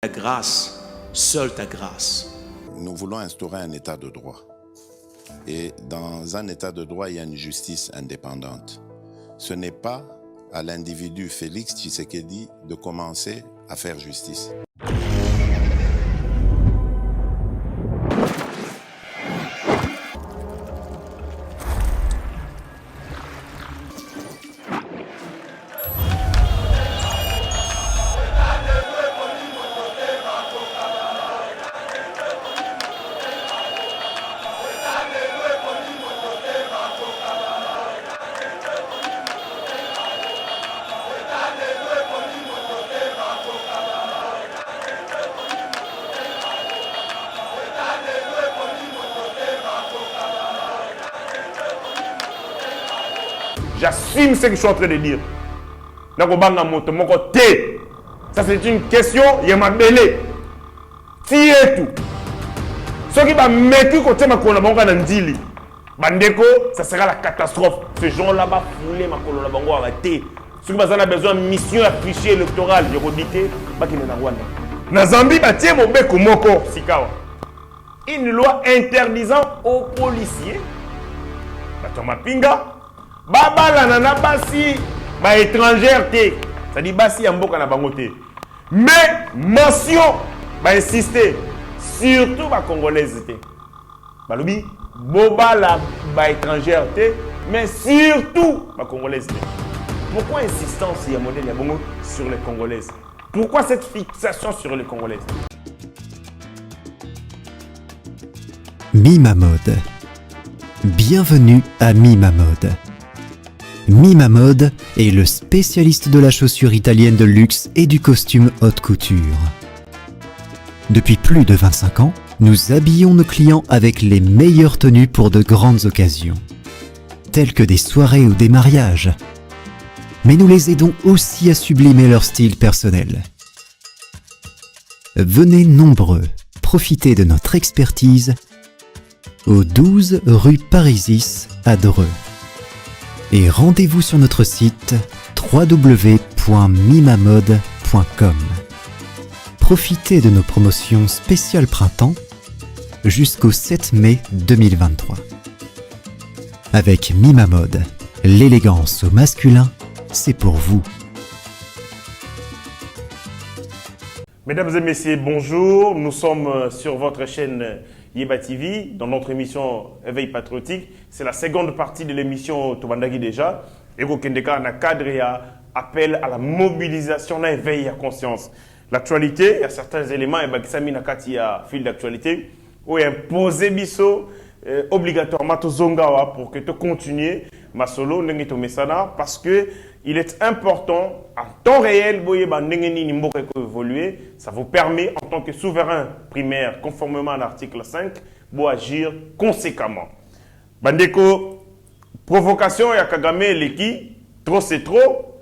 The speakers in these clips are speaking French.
Ta grâce, seule ta grâce. Nous voulons instaurer un état de droit. Et dans un état de droit, il y a une justice indépendante. Ce n'est pas à l'individu Félix Tshisekedi de commencer à faire justice. J'assume ce que je suis en train de dire. Ça c'est une question, il y a ma belé. Si et tout. Ce qui va mettre côté ma colonne Nandili. Bandeko, ça sera la catastrophe. Ces gens-là vont fouler ma colonne bango arrêter. Ceux qui ont besoin de mission affichée électorale, je vous dis que na Rwanda. Na Zambie, batie mon bec moko sikawa. Une loi interdisant aux policiers. Batoma pinga. Baba la nana basi ba étrangère té, ça dit basi amboka na bango té. Mais mention ba insister surtout ba congolaise té. Balobi boba la ba étrangère té, mais surtout ba congolaise té. Pourquoi insistance ya modèle ya bongo sur les congolaises? Pourquoi cette fixation sur les congolaises? Mimamode. Bienvenue à Mimamode. Mimamode est le spécialiste de la chaussure italienne de luxe et du costume haute couture. Depuis plus de 25 ans, nous habillons nos clients avec les meilleures tenues pour de grandes occasions, telles que des soirées ou des mariages. Mais nous les aidons aussi à sublimer leur style personnel. Venez nombreux profiter de notre expertise au 12 rue Parisis à Dreux. Et rendez-vous sur notre site www.mimamode.com. Profitez de nos promotions spéciales printemps jusqu'au 7 mai 2023. Avec Mimamode, l'élégance au masculin, c'est pour vous. Mesdames et messieurs, bonjour. Nous sommes sur votre chaîne Yeba TV, dans notre émission Éveil patriotique. C'est la seconde partie de l'émission Tobandagi déjà. Et vous Kendeka, na cadre et appel à la mobilisation, à éveil à conscience. L'actualité, il y a certains éléments, et Bakisami Nakati a fil d'actualité, où il imposé biso obligatoirement to zongawa pour que tu continues ma solo n'engi to mesana parce que il est important en temps réel évoluer. Ça vous permet en tant que souverain primaire conformément à l'article 5 d'agir conséquemment. Bandeko provocation ya Kagame leki trop c'est trop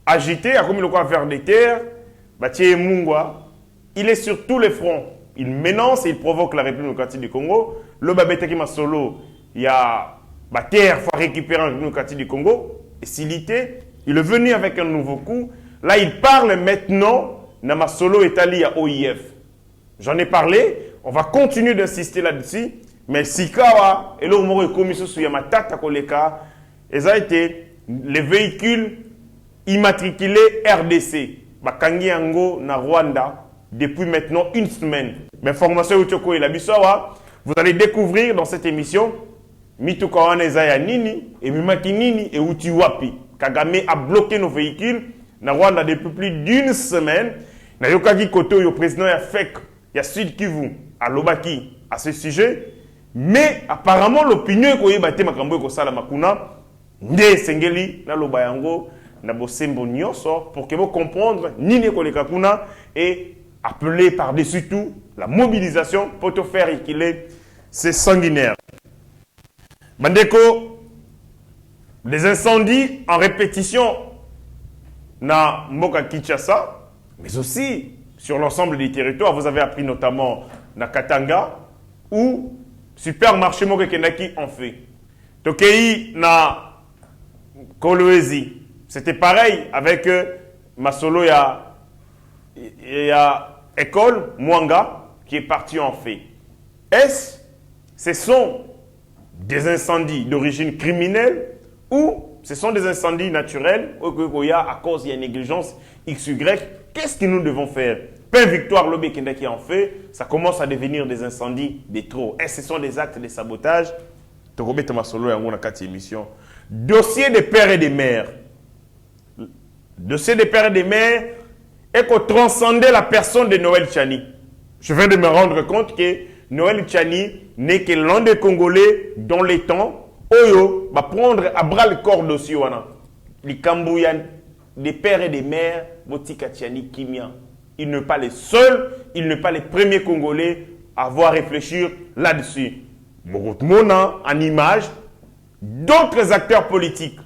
agité à comme le quoi vers des terres Batie Mungwa il est sur tous les fronts. Il menace et il provoque la République démocratique du Congo. Le Babeteki Masolo, il y a la terre faut récupérer la République démocratique du Congo. Et s'il était, il est venu avec un nouveau coup. Là, il parle maintenant. Namasolo est allé à OIF. J'en ai parlé. On va continuer d'insister là-dessus. Mais Sikawa et l'Omoro et Komiso Suyamatata Koleka, ils ont été les véhicules immatriculés RDC. Bakangi Ango na Rwanda. Depuis maintenant une semaine. Mais formation Uchoko et la Bissawa, vous allez découvrir dans cette émission Mitukawane Zaya Nini et Mimaki Nini et Utiwapi. Kagame a bloqué nos véhicules na Rwanda depuis plus d'une semaine. Na Yokagi Koto, le président ya FEC, ya Sud Kivu, à Lobaki, à ce sujet. Mais apparemment l'opinion est que Bate Makambo ko sala makuna nde sengeli na lobayango na bosembo nyoso pour que vous comprendre Nini ko le kakuna et appelé par-dessus tout la mobilisation pour te faire équilibrer ces sanguinaires. Bandeko, des incendies en répétition na Mboka Kinshasa, mais aussi sur l'ensemble des territoires. Vous avez appris notamment na Katanga, où supermarché Moke Kenaki en fait. Tokei na Kolwezi, c'était pareil avec Masolo, il y a école Mwanga qui est partie en feu. Ce sont des incendies d'origine criminelle ou ce sont des incendies naturels à cause de la négligence XY? Qu'est-ce que nous devons faire? Pain Victoire Lobé qui en fait, ça commence à devenir des incendies de trop. Et ce sont des actes de sabotage. Dossier des pères et des mères. Dossier des pères et des mères est qu'on transcendait la personne de Noël Tchani. Je viens de me rendre compte que Noël Tchani n'est que l'un des Congolais dans les temps. Oyo va prendre à bras le corps dossier. Les Cambouyan, des pères et des mères, Botika Tchani Kimia. Il n'est pas les seuls, il n'est pas les premiers Congolais à avoir réfléchi là-dessus. Mona, en image, d'autres acteurs politiques.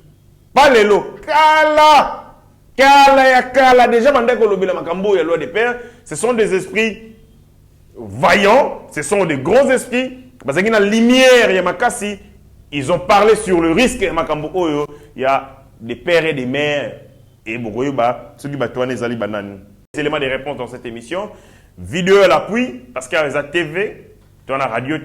Pas les lots. Kala. Déjà, la loi des pères, ce sont des esprits vaillants, ce sont des grands esprits. Parce qu'il y a la lumière, Yamakasi, ils ont parlé sur le risque. Il y a des pères et des mères. Et ceux qui battent les Ali Banane. C'est l'élément des réponses dans cette émission. Vidéo à l'appui, parce qu'il y a la TV, tu as la radio,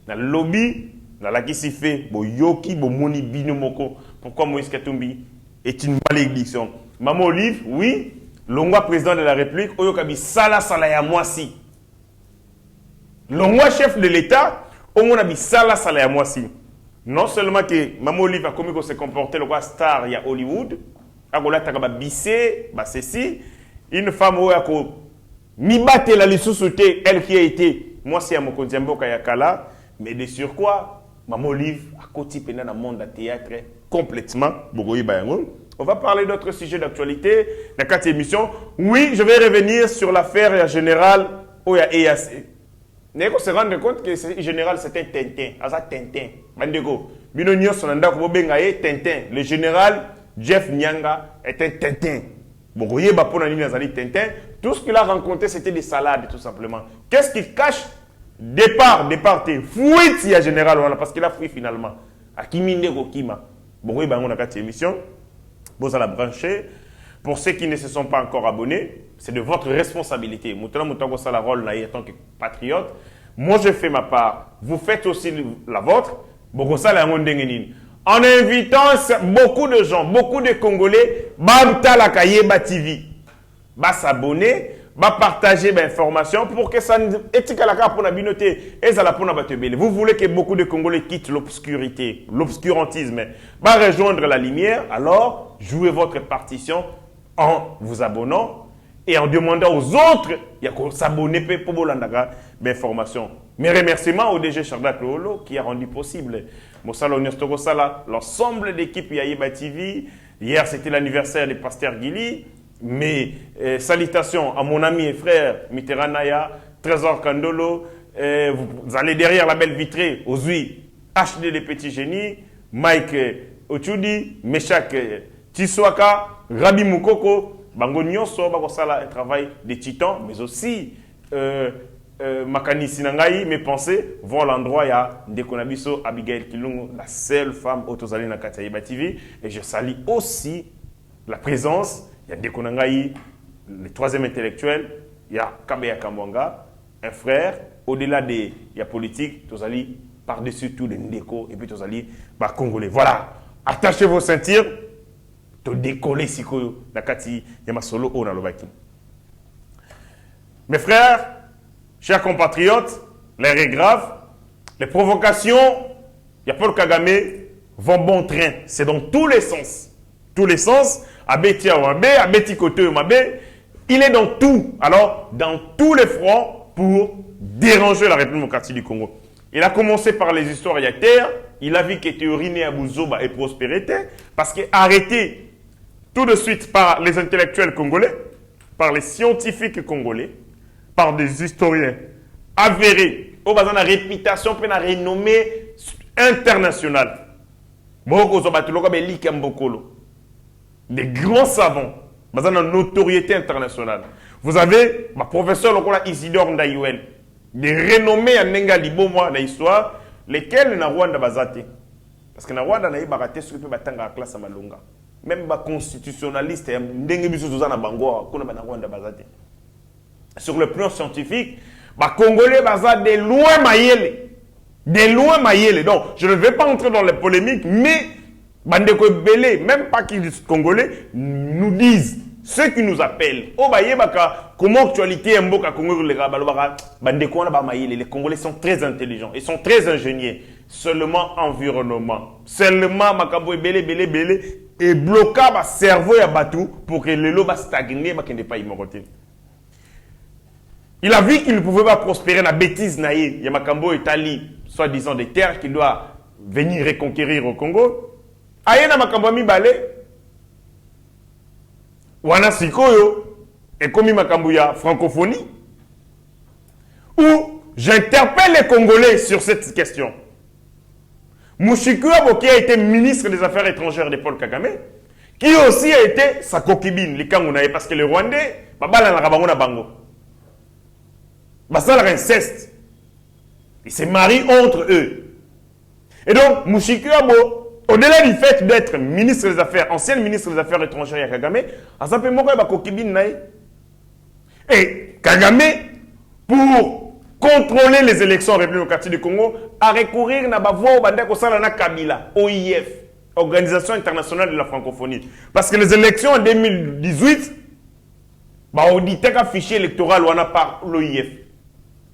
dans le lobby, dans la qui s'y fait, Yoki, Moni, Binomoko. Pourquoi Moïse Katumbi est une malédiction? Maman Olive, oui, l'ongwa président de la République, Oyokabi Sala ya Mwasi. L'ongwa chef de l'État, Omonabi Sala ya Mwasi. Non seulement que Maman Olive a commis qu'on se comporter le roi star, il y a Hollywood, Agola Takaba Bissé, ceci, une femme où a mi batte la lissousouté, elle qui a été, moi c'est à mon kondiambo Kayakala, mais de surcroît, Maman Olive a côté dans le monde du théâtre complètement. On va parler d'autres sujets d'actualité dans cette émission. Oui, je vais revenir sur l'affaire générale au EAC. Mais on se rendre compte que le général c'était Tintin. Tintin. Tintin. Le général Jeff Nyanga était Tintin. Tout ce qu'il a rencontré, c'était des salades, tout simplement. Qu'est-ce qu'il cache? Départ, fuite, il y a général, parce qu'il a fui finalement. À Kiminde Kima. On a cette émission. Vous allez la brancher. Pour ceux qui ne se sont pas encore abonnés, c'est de votre responsabilité. Maintenant, la rôle en tant que patriote. Moi, je fais ma part. Vous faites aussi la vôtre. En invitant beaucoup de gens, beaucoup de Congolais, Bamtalakayeba TV, s'abonner, partager l'information pour que ça ne pour la binoté et ça la pour la. Vous voulez que beaucoup de Congolais quittent l'obscurité, l'obscurantisme, rejoindre la lumière, alors jouez votre partition en vous abonnant et en demandant aux autres de s'abonner pour l'information. Mes remerciements au DG Charles Lolo qui a rendu possible l'ensemble d'équipe Yaïba TV. Hier, c'était l'anniversaire du pasteur Guili. Mes salutations à mon ami et frère Mitterrandaya, Trésor Kandolo. Vous allez derrière la belle vitrée, aux UI, HD des petits génies, Mike Ochudi, Meshak Tiswaka, Rabi Moukoko, Bango Nyonso, un travail de titan, mais aussi Makani Sinangaï, mes pensées vont à l'endroit, il y a Ndekonabiso, Abigail Kilungu, la seule femme autorisée dans Kataïba TV. Et je salue aussi la présence. Il y a Ndekonangaï, le troisième intellectuel, il y a Kabeya Kambwanga, un frère, au-delà des politique, Tozali, par-dessus tout les Ndeko, et puis Tozali, Congolais. Voilà, attachez vos ceintures, to décoller Sikoyo, Nakati, Yamasolo, Onalobaki. Mes frères, chers compatriotes, l'air est grave, les provocations, il y a Paul Kagame, vont bon train, c'est dans tous les sens. Tous les sens. Il est dans tout. Alors, dans tous les fronts pour déranger la République démocratique du Congo. Il a commencé par les histoires terre. Il a vu que théorie né à Bouzoba et prospérité. Parce qu'il a arrêté tout de suite par les intellectuels congolais, par les scientifiques congolais, par des historiens avérés, au besoin de la réputation, puis la renommée internationale. Des grands savants, basés dans la notoriété internationale. Vous avez ma professeur Isidore Ndayouel, des renommés à Nenga Libomwa dans l'histoire, lesquels na Rwanda bazate. Parce que na Rwanda na baraté ce que peut batanga la classe à Malunga. Même les constitutionnalistes, ndenge biso zozana bango kuna na Rwanda bazate. sur le plan scientifique, bah, Congolais, bah, de loin maïele. De loin maïele. Donc, je ne vais pas entrer dans les polémiques, mais, Bandeko Belé, même pas qu'ils disent Congolais, nous disent, ceux qui nous appellent, oh, bah, yebaka, comment actualité est mboka Congo, les Congolais sont très intelligents, ils sont très ingénieux. Seulement environnement. Seulement, Makabo Belé, Belé, Belé, et bloquer le cerveau et Batou pour que le lot va stagner, qu'il n'est pas immortel. Il a vu qu'il ne pouvait pas prospérer dans la bêtise naïe. Il y a Makambo Italie, soi-disant des terres qu'il doit venir reconquérir au Congo. Aïe na Makambo mi balé. Wana sikoyo. Et comme Makambo ya francophonie. Où j'interpelle les Congolais sur cette question. Mouchikou Abo, qui a été ministre des Affaires étrangères de Paul Kagame, qui aussi a été sa concubine, parce que les Rwandais, bango. Ça, inceste. Ils se marient entre eux. Et donc, Mouchikou Abo, au-delà du fait d'être ministre des Affaires, ancien ministre des Affaires étrangères de Kagame, a s'appelé Moko concubine. Et Kagame, pour contrôler les élections en République démocratique du Congo, à recourir à la voie au Kabila, OIF, Organisation internationale de la francophonie. Parce que les élections en 2018, audité un fichier électoral par l'OIF.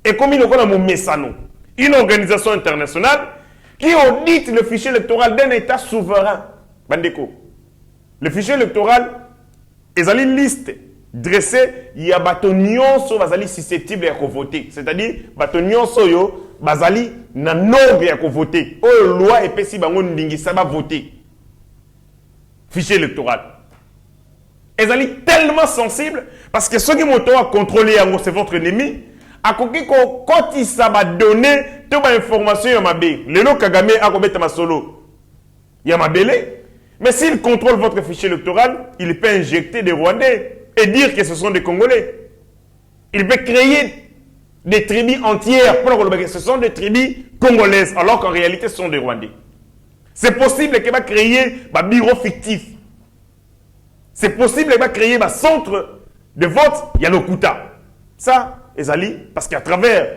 Et comme il y a un Messano, une organisation internationale qui audite le fichier électoral d'un État souverain. Bandeko. Le fichier électoral est une liste dressé, il y a batonion so bazali susceptible à voter. C'est-à-dire batonion so yo bazali na nombre à voter. Oh loi et pesi bango ndingi ça va voter. Fichier électoral. Ils sont tellement sensibles parce que ceux qui m'ont contrôlé c'est votre ennemi. À côté quand il va donner toute information ya mabe. Lelo Kagame a kobeta masolo. Ya mabele. Mais s'il contrôle votre fichier électoral, il peut injecter des Rwandais et dire que ce sont des Congolais. Il peut créer des tribus entières pour que ce sont des tribus congolaises, alors qu'en réalité, ce sont des Rwandais. C'est possible qu'il va créer un bureau fictif. C'est possible qu'il va créer un centre de vote, il y a le Kuta. Ça, Ezali, parce qu'à travers le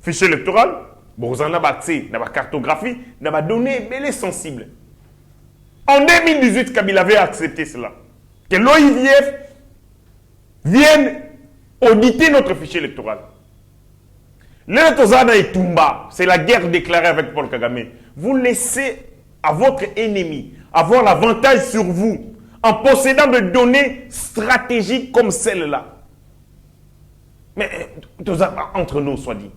fichier électoral, vous en avez accès à la cartographie, à la donnée sensible. En 2018, Kabila avait accepté cela. Que l'OIF viennent auditer notre fichier électoral. Le Tozana et Tumba, c'est la guerre déclarée avec Paul Kagame. Vous laissez à votre ennemi avoir l'avantage sur vous en possédant de données stratégiques comme celle-là. Mais entre nous, soit dit.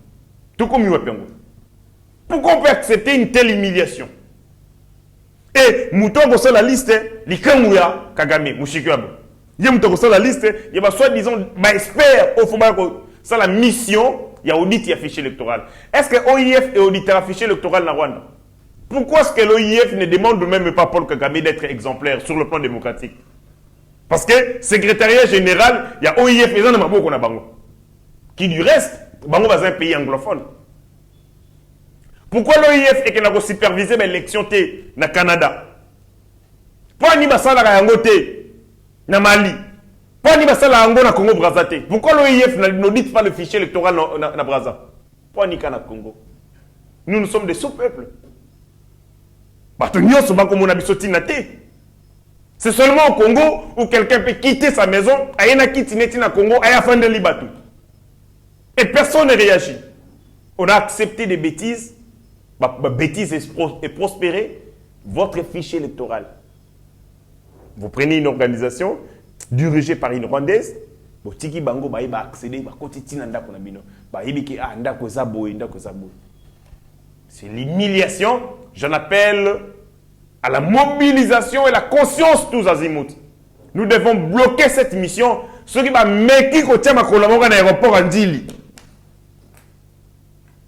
Tout comme Yopengo. Pourquoi on peut accepter une telle humiliation? Et Mouton, sur la liste, les Kamouya, Kagame, Mouchikwabo. Il y a la liste, il y a soi-disant expert au Fumako. C'est la mission, il y a audit, il y a fichier électoral. Est-ce que l'OIF est auditeur à fichier électoral dans Rwanda? Pourquoi est-ce que l'OIF ne demande même pas Paul Kagame d'être exemplaire sur le plan démocratique? Parce que secrétariat général, il y a OIF et Zan Maboko na Bango. Qui du reste, Bango est un pays anglophone. Pourquoi l'OIF est qu'il a supervisé l'élection au Canada? Pourquoi il n'y a pas na Mali? Pourquoi il n'y a pas na Congo Brazzaville? Pourquoi l'OIF n'audite pas le fichier électoral na Brazza? Pourquoi il n'y a pas na Congo? Nous sommes des sous-peuples. C'est seulement au Congo où quelqu'un peut quitter sa maison, aïna quitter na Congo, aïa fin de libatu. Et personne ne réagit. On a accepté des bêtises, bêtises et prospérer votre fichier électoral. Vous prenez une organisation dirigée par une Rwandaise, Botiki Bango va accéder, c'est l'humiliation. J'en appelle à la mobilisation et la conscience tous azimuts. Nous devons bloquer cette mission. Ceux qui vont mettre côté ma collaboration dans l'aéroport en Dili.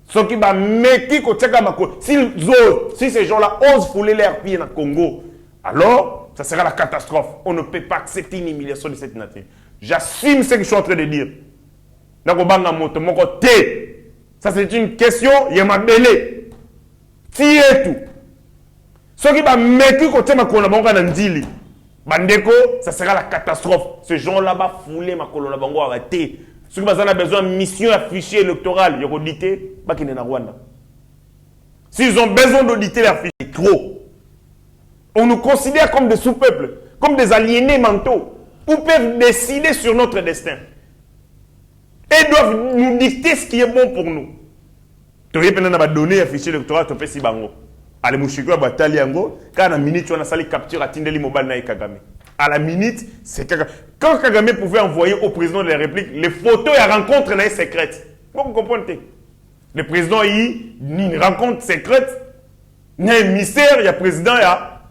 Ceux qui vont mettre côté ma si ces gens-là osent fouler l'air pied dans le Congo, alors ça sera la catastrophe. On ne peut pas accepter une humiliation de cette nature. J'assume ce que je suis en train de dire. Ça c'est une question, il y a ma belé. Si et tout. Ceux qui vont mettre côté ma collaboration en Dili. Bandeko, ça sera la catastrophe. Ces gens là-bas fouler ma collaboration arrêter. Ceux qui ont besoin de mission à fichier électoral, ils ont audité, pas qu'ils na Rwanda. S'ils ont besoin d'auditer leur fichier, trop. On nous considère comme des sous-peuples, comme des aliénés mentaux, ou peuvent décider sur notre destin. Et doivent nous dicter ce qui est bon pour nous. Tu as donné un fichier électoral, tu peux si bango. Allez, mouchiko a batali yango, quand à la minute, tu as sali capture à Tindeli Mobile na Kagame. À la minute, c'est Kagame. Quand Kagame pouvait envoyer au président de la République les photos et la rencontre secrète. Vous comprenez? Le président a eu une rencontre secrète, il y a un mystère, il y a un président, il y a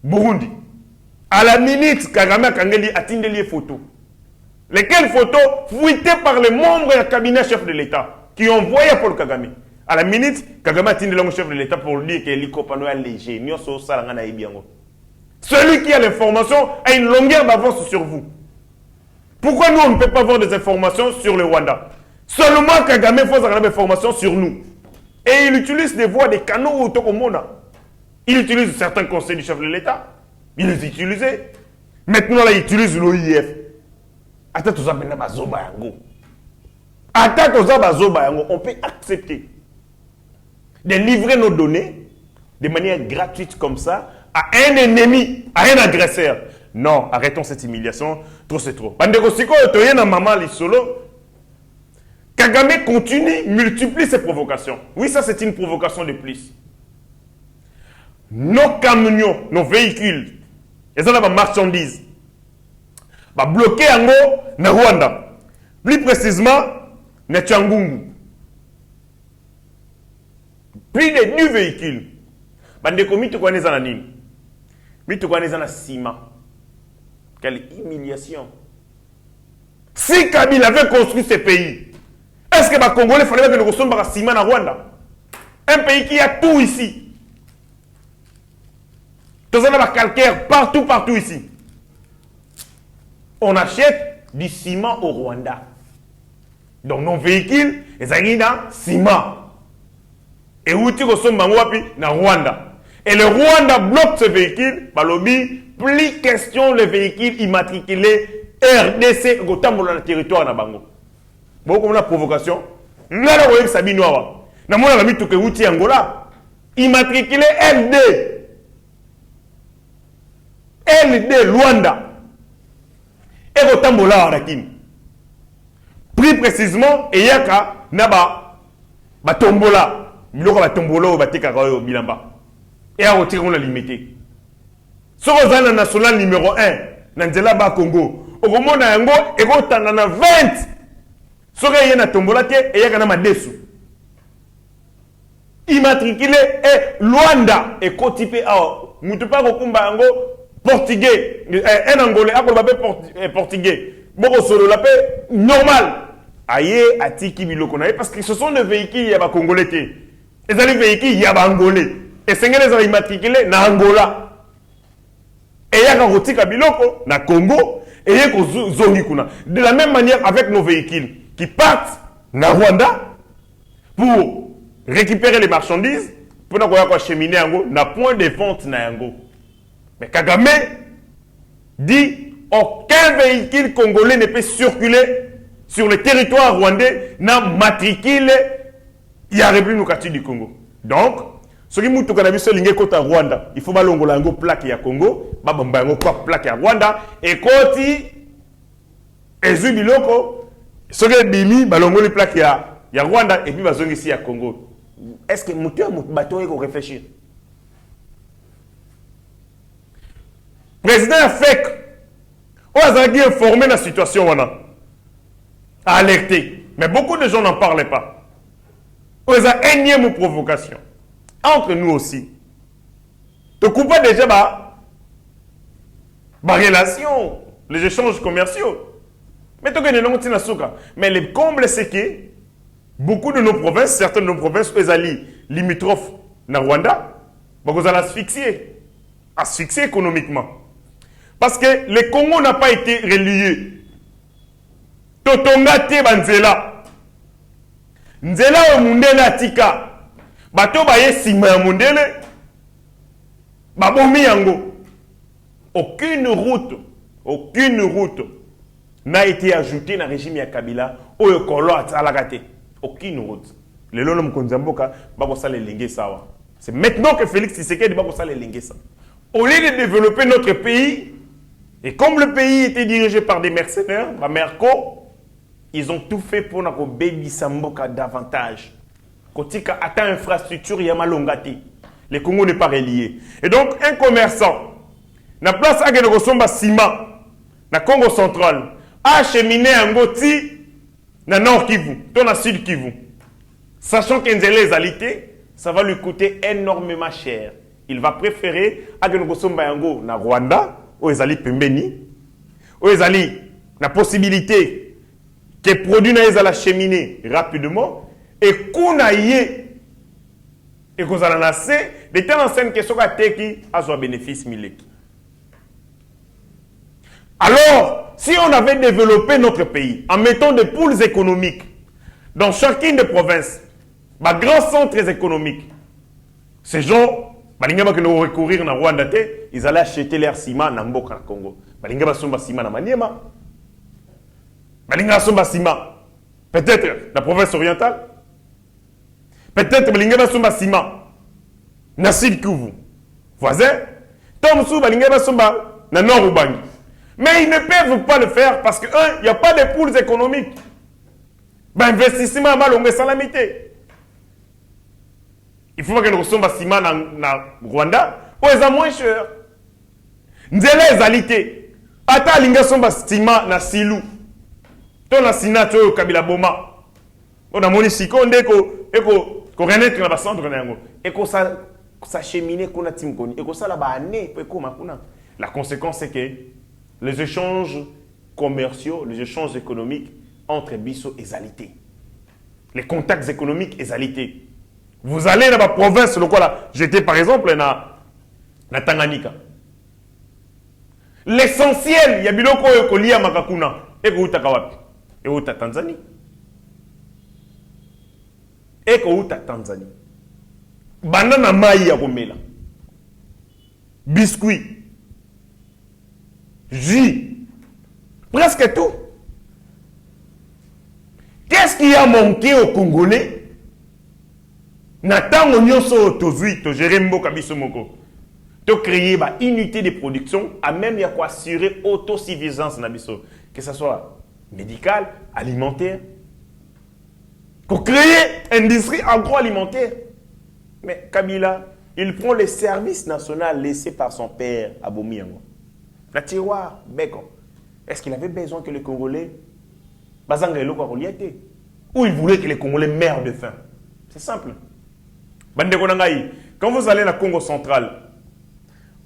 Burundi. À la minute, Kagame a atteint les photos. Lesquelles photos fouillées par les membres du cabinet chef de l'État qui ont envoyé Paul Kagame. À la minute, Kagame a atteint le chef de l'État pour lui dire que l'hélicoptère est léger. Celui qui a l'information a une longueur d'avance sur vous. Pourquoi nous, on ne peut pas avoir des informations sur le Rwanda? Seulement Kagame faut avoir des informations sur nous. Et il utilise des voies, des canaux au Tokomona. Il utilise certains conseils du chef de l'État. Il les utilise. Maintenant, là, il utilise l'OIF. Attends, tout ça, on peut accepter de livrer nos données de manière gratuite comme ça à un ennemi, à un agresseur. Non, arrêtons cette humiliation. Trop, c'est trop. Kagame continue, multiplie ses provocations. Oui, ça, c'est une provocation de plus. Nos camions, nos véhicules, ils ont des marchandises. Bloqués en haut, na Rwanda. Plus précisément, na Tchangungu. Plus de 10 véhicules. Bandeko, tu connais ça, tu connais ça, ciment. Quelle humiliation. Si Kabila avait construit ce pays, est-ce que les Congolais fallait que nous construisions un ciment en Rwanda? Un pays qui a tout ici. Tous les calcaire partout ici. On achète du ciment au Rwanda. Donc nos véhicules, ils ont dans ciment. Et où tu ressembles à Rwanda. Et le Rwanda bloque ce véhicule, par lobby, plus question les véhicules immatriculés RDC, dans le territoire na bango. Bon, comme la provocation, là, vous voyez que ça binoua. Dans mon ami, tout que vous Angola, immatriculé LD. LD, Rwanda. Et Rotambola Arakim. Plus précisément, il y a Naba, Batombola, Biloko Batombola ou Batekarayo Bilamba. Et à retirer la limité. Ce que vous national numéro 1, Nanzela Ba Congo, au moment où Yango, et vous avez 20. Ce que vous avez Tombola, et vous avez Desu. Immatriculé et Luanda est cotipé à Moutupa Rokumba Yango. Portugais, un Angolais, un Portugais. Bon, sur la paix, normal. Aïe, Atiki Bilokonaï, parce que ce sont des véhicules, il y a des Congolais. Et dans les véhicules, il y a des Angolais. Et c'est que les ont immatriculés dans Angola. Et il y a des Rotika Biloko, dans Congo, et il y a des Zongikuna. De la même manière avec nos véhicules qui partent dans Rwanda pour récupérer les marchandises, pour nous acheminer dans le point de vente dans Ango. Mais Kagame dit aucun véhicule congolais ne peut circuler sur le territoire rwandais n'a matriculé il y a République du Congo. Donc, ce qui moutou kanabi se lingé kota Rwanda, il faut balongola ngo plaque ya Congo, babamba ngo plaque ya Rwanda et koti ezu biloko ce que bimi balongoli plaque ya Rwanda et puis bazongi ici à Congo. Est-ce que moutou bato eko réfléchir? Président FEC, on a informé de la situation, on a alerté. Mais beaucoup de gens n'en parlaient pas. On a énième provocation. Entre nous aussi. Tu coupes déjà ma relation, les échanges commerciaux. Mais tu connais non souka. Mais le comble, c'est que beaucoup de nos provinces, certaines de nos provinces, eux allient limitrophes na Rwanda, vous allez asphyxier économiquement. Parce que le Congo n'a pas été relié. Totonga te banzela. Nzela o mundele atika. Bato baye sima ya mundele. Babomi yango. Aucune route n'a été ajouté dans le régime ya Kabila ou le Kolo à la gâté. Aucune route. Le long de Konzamboka, Babosa les lingues sawa. C'est maintenant que Félix Tshisekedi Babosa les lingues sawa. Au lieu de développer notre pays, et comme le pays était dirigé par des mercenaires, Merco, ils ont tout fait pour que Baby Samboka davantage. Kotika atteint infrastructure Yamalongati. Le Congo n'est pas relié. Et donc, un commerçant, na place à Genosomba Ciment, na Congo central, a acheminé un goti na Nord Kivu, dans la Sud Kivu. Sachant qu'Enzele alité, ça va lui coûter énormément cher. Il va préférer à Genosomba Yango na Rwanda, où ils allaient Pembeni, où ils allaient la possibilité que les produits n'aient à cheminer rapidement, et qu'on aille et qu'on a lancé, de telle enseigne que ce soit qui a son bénéfice miliki. Alors, si on avait développé notre pays en mettant des pôles économiques dans chacune des provinces, des grands centres économiques, ces gens, ils allaient recourir à Rwanda, ils allaient acheter leur ciment dans le Congo. Ils allaient acheter leur ciment dans Maniema. Ils allaient acheter leur ciment peut-être dans la province orientale. Peut-être qu'ils allaient acheter leur ciment dans le Sud Kivu. Voisin, tant que ils allaient acheter dans le Nord Ubangi. Mais ils ne peuvent pas le faire parce qu'il n'y a pas de pôles économiques. L'investissement est mal salamité. Il faut que nous ressemble à ciment dans Rwanda, où ils sont moins chers. Nous sommes alité. Ata linga somba ciment na Silou. Ton na sinato Kabila Boma. On a moni sikonde ko renaître na centre na yango. Et ko ça cheminer ko na timkoni. Et ko ça la ba année pe ko makuna. La conséquence c'est que les échanges commerciaux, les échanges économiques entre Bisso et Zalité. Les contacts économiques et Zalité. Vous allez dans la province, j'étais par exemple dans Tanganyika. L'essentiel, il y a biloko yokoli ya makakuna. Eko uta kawapi? Eko uta Tanzanie. Eko uta Tanzanie. Banana mai ya komela. Biscuit. Jus. Presque tout. Qu'est-ce qui a manqué aux Congolais? Natango nyonso tozui to gérer mboka biso moko. To créer une unité de production à même ya quoi assurer autosuffisance na biso, que ce soit médical, alimentaire. Pour créer une industrie agroalimentaire. Mais Kabila, il prend les services nationaux laissés par son père à Bomiango. La tiroir, Beko. Est-ce qu'il avait besoin que les Congolais ou il voulait que les Congolais meurent de faim? C'est simple. Quand vous allez dans le Congo central,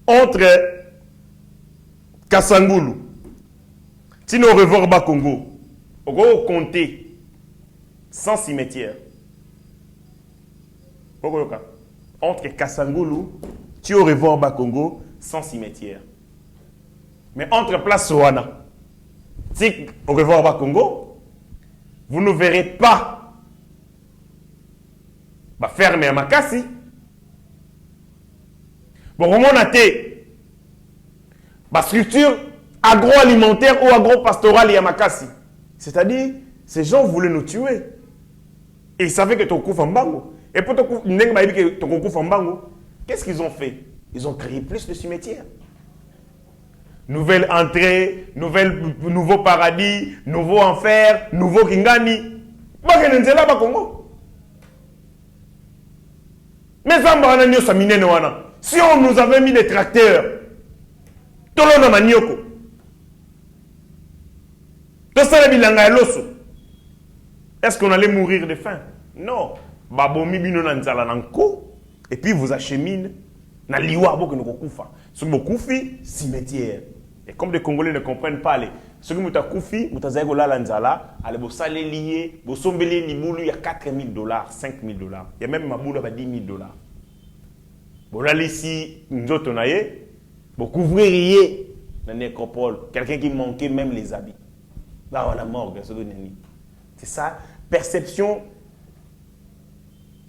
entre Kasangulu, Tino Revorba Congo, vous comptez 100 cimetières. Entre Kasangulu, Tino Revorba Congo, 100 cimetières. Mais entre Place Soana, si au Revorba Congo, vous ne verrez pas ferme à Makassi. Bon, on a été structure agroalimentaire ou agro-pastorale à Makassi. C'est-à-dire, ces gens voulaient nous tuer. Et ils savaient que ton coup fambango. Et pour ton coup fambango, qu'est-ce qu'ils ont fait? Ils ont créé plus de cimetières. Nouvelle entrée, nouveau paradis, nouveau enfer, nouveau Kingani. Congo. Mais si on nous avait mis des tracteurs, tout le monde a manioko. Est-ce qu'on allait mourir de faim? Non. Et puis vous acheminez. Na liwa boko ne kokufa. Ce qui koufi cimetière. Et comme les Congolais ne comprennent pas ce qui muta koufi, muta zaiko la lanzala, ale bo salé lié, bo sombele libulu ya $4,000, $5,000. Il y a même maboula ba $10,000. Bo la ici nzoto naye, bo couvrir la nécropole, quelqu'un qui manquait même les habits. Là on a morgue, c'est ça, perception.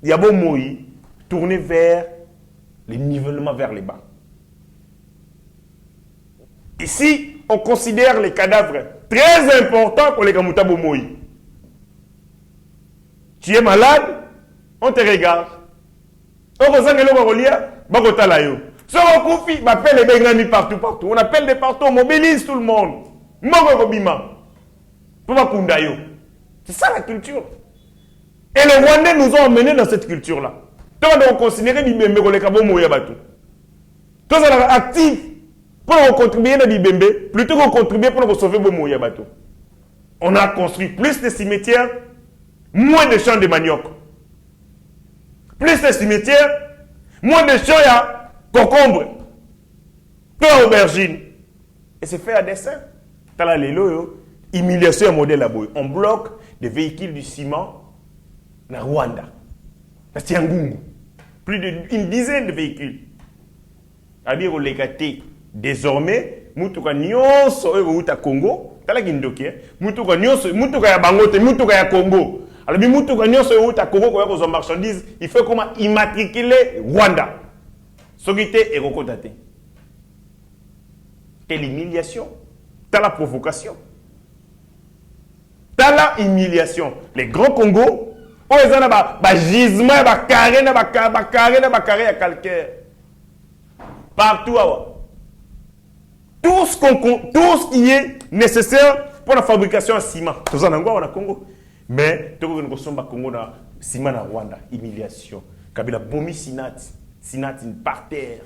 Il y a beau moyi tourner vers les nivellements vers les bas. Ici, on considère les cadavres très important pour les Kamuta Bomoï. Tu es malade, on te regarde. On appelle les Bengani partout. On appelle des partout, on mobilise tout le monde. C'est ça la culture. Et les Rwandais nous ont emmenés dans cette culture-là. Donc on considère Bibembe comme les Kabomo Yabatou. Tous on est actifs pour contribuer à Bibembe, plutôt qu'on contribuer pour sauver Bomo Yabatou. On a construit plus de cimetières, moins de champs de manioc. Plus de cimetières, moins de champs à concombre, plein aubergine. Et c'est fait à dessein. T'as là humiliation modèle à boy. On bloque des véhicules du ciment dans Rwanda. C'est un gungu. Plus d'une dizaine de véhicules. C'est-à-dire que désormais, mutuka nyonso au Congo, t'as la Guindoké, mutuka nyonso, mutuka ya Bangote, mutuka ya Congo. Alors, mutuka nyonso au Congo, quand ils ont marchandises, il faut comment immatriculer Rwanda. Sogité et Rokotate. Quelle humiliation. T'as la provocation. T'as la humiliation. Les grands Congo, oh, ils ont un gisement, un carré à calcaire. Partout. Tout ce qui est nécessaire pour la fabrication de ciment. Tout ça, on a Congo. Mais, tout le monde Congo, ciment na Rwanda. Humiliation. Kabila Bomi Sinat par terre.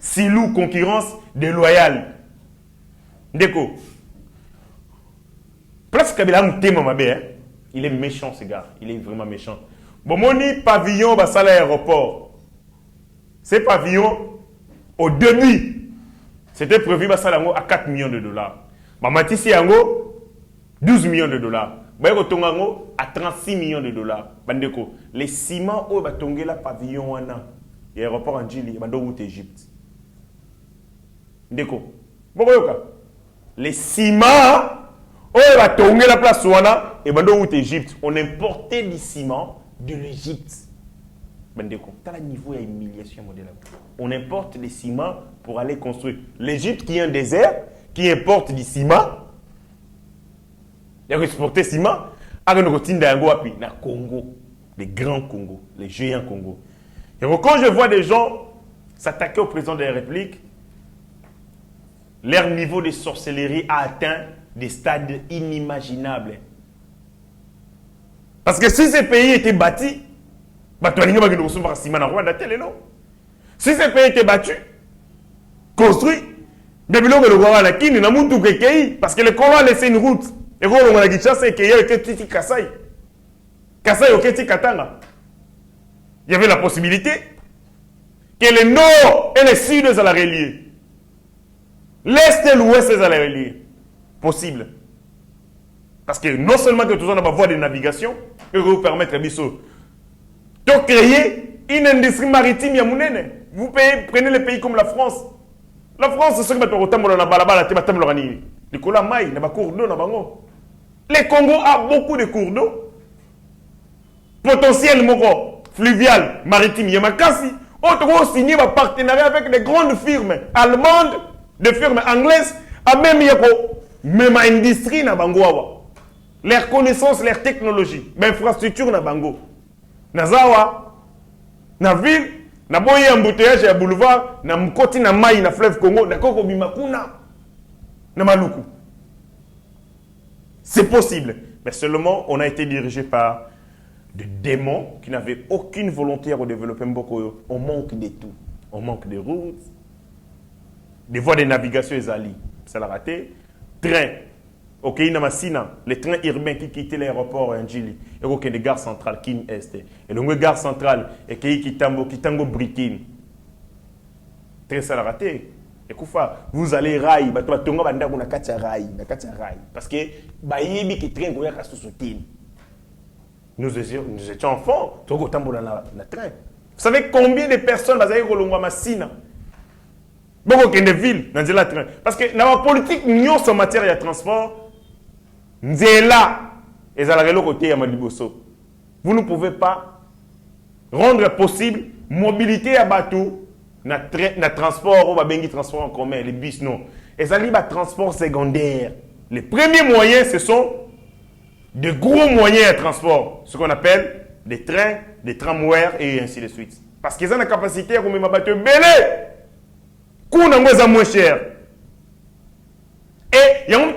Silou, concurrence déloyale. Ndeko. Place Kabila Moutema Mabé, il est méchant ce gars. Il est vraiment méchant. Bon, mon pavillon, bah, ça à l'aéroport. Ces pavillons, au début, c'était prévu bah, ça, à 4 millions de dollars. Bah, Matisse Yango, 12 millions de dollars. Bah, Tongango, à 36 millions de dollars. Bandeko, les ciments, oh, bah, tongé la pavillon, l'aéroport en Djili, bah, dans Égypte. Ndeko. Les ciments, oh, va tomber la place Ouana et dans Égypte. On importait du ciment de l'Égypte. T'as le niveau d'humiliation modèle. On importe des ciments pour aller construire. L'Égypte qui est un désert, qui importe du ciment. Il y a exporté ciment. Avec nos routines d'Angoapi, na Congo, les grands Congo, les géants Congo. Et quand je vois des gens s'attaquer au président de la République, leur niveau de sorcellerie a atteint des stades inimaginables. Parce que si ces pays étaient bâtis, si ces pays étaient battus, construits, parce que le Congo a laissé une route. Le Congo a laissé Kassai. Il y avait la possibilité que le nord et le sud allaient relier. L'est et l'ouest allaient relier. Possible. Parce que non seulement que tout ça n'a pas voie de navigation, que vous permettre de créer une industrie maritime yamounene. Vous prenez les pays comme la France. La France, c'est ce que vous avez les Congo a beaucoup de cours d'eau. Potentiel fluvial, maritime. Il y a signé un partenariat avec des grandes firmes allemandes, des firmes anglaises, même industrie na bango. Leurs connaissances, leurs technologies, l'infrastructure na bango. Nazawa, na ville, na boye embouteillage ya boulevard, na mkoti na mai na fleuve Congo, na koko bimakuna, na maluku. C'est possible, mais seulement on a été dirigé par des démons qui n'avaient aucune volonté à redévelopper Mboko. On manque de tout. On manque de routes, des voies de navigation Ezali. Ça l'a raté. Train. Ok, les trains urbains qui quittent l'aéroport en Djili. Et ok, des gares centrales, Kin Est. Et le gare centrale, et qui tango Brikin. Très ça l'a raté. Et Koufa, vous allez rail, parce que nous étions enfants, vous savez combien de personnes vous avez rolongwa masina? Beaucoup de villes dans la train. Parce que dans la politique, nous en matière de transport, nous sommes là. Et ça le côté à Maliboso. Vous ne pouvez pas rendre possible mobilité à bateau, na transport, ou bengi transport en commun, les bus non. Et ça libre à transport secondaire. Les premiers moyens, ce sont de gros moyens de transport. Ce qu'on appelle des trains, des tramways et ainsi de suite. Parce qu'ils ont la capacité à mettre bateau belé. Coût n'a moins cher. Et il y a un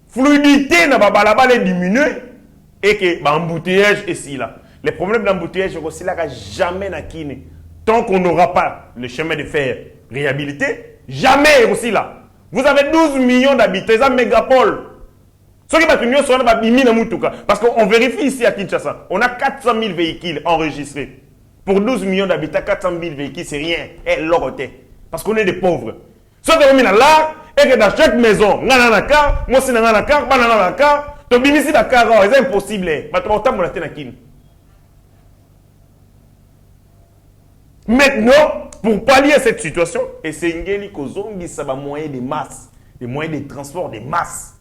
fluidité n'a pas là-bas diminuer et que l'embouteillage est ici là. Les problèmes d'embouteillage aussi là jamais n'a kine. Tant qu'on n'aura pas le chemin de fer réhabilité, jamais aussi là. Vous avez 12 millions d'habitants, c'est un mégapole. Ce qui va tenir sur parce qu'on vérifie ici à Kinshasa, on a 400 000 véhicules enregistrés. Pour 12 millions d'habitants, 400 000 véhicules, c'est rien. Et l'oroté. Parce qu'on est des pauvres. Ce qui est mis là, et que dans chaque maison, on a un car, moi aussi, on a un car, on a un car, tu as ici un car, c'est impossible. Maintenant, pour pallier à cette situation, et c'est une ça va moyen de masse, des moyens de transport de masse.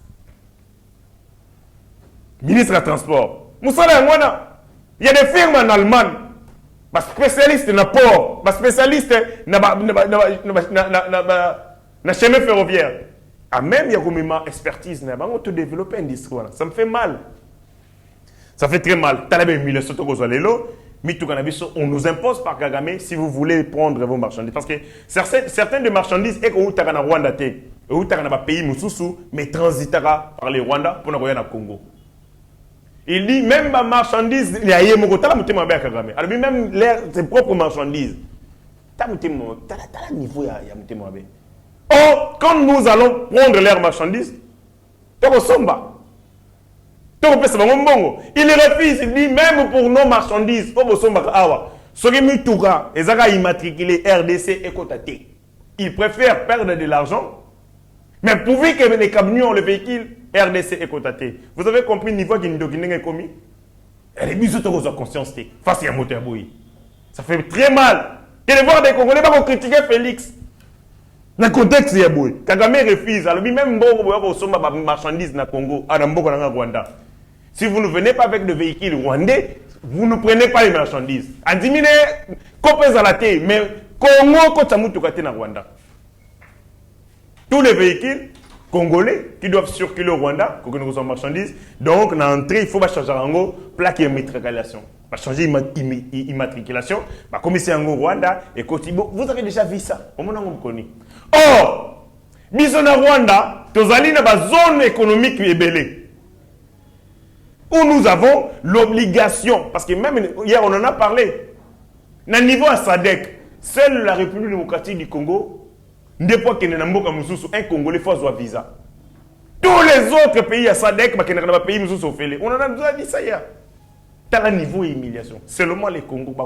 Ministre des Transports, il y a des firmes en Allemagne, des spécialistes dans le port, des spécialistes dans le chemin ferroviaire. Ah, même il y a une expertise, on peut développer une industrie. Ça me fait mal. Ça fait très mal. On nous impose par Kagame si vous voulez prendre vos marchandises. Parce que certaines des marchandises, et qu'on a en Rwanda, et qu'on a dans pays mais transitera par les Rwanda pour aller au Congo. Il dit même ma marchandise, il y a même ses propres marchandises. Or, quand nous allons prendre leurs marchandises, il refuse, il dit même pour nos marchandises, RDC et Kotate. Il préfère perdre de l'argent, mais pourvu que les camions, les véhicules, RDC et Kotate. Vous avez compris le niveau qui est commis? Elle est mise sur conscience face à Moterboui. Ça fait très mal. Et de voir des Congolais pas critiquer Félix. Dans le contexte, Kagame refuse. Alors, même si marchandises dans le Congo, à Rwanda. Si vous ne venez pas avec de véhicules rwandais, vous ne prenez pas les marchandises. En 10 000, copies à la tête, mais Congo, quand tu as Rwanda. Tous les véhicules congolais qui doivent circuler au Rwanda, pour que nous ayons marchandises, donc, dans l'entrée, il faut changer en plaque d'immatriculation. Va changer immatriculation, comme ici en Rwanda et Kotibo, vous avez déjà vu ça. Or, Bisona Rwanda, nous allons dans la zone économique qui est belle. Où nous avons l'obligation, parce que même hier on en a parlé, au niveau à SADC, seule la République démocratique du Congo, un Congolais faut avoir visa. Tous les autres pays à SADC, on en a déjà dit ça hier. Dans le niveau d'humiliation. Seulement les Congos,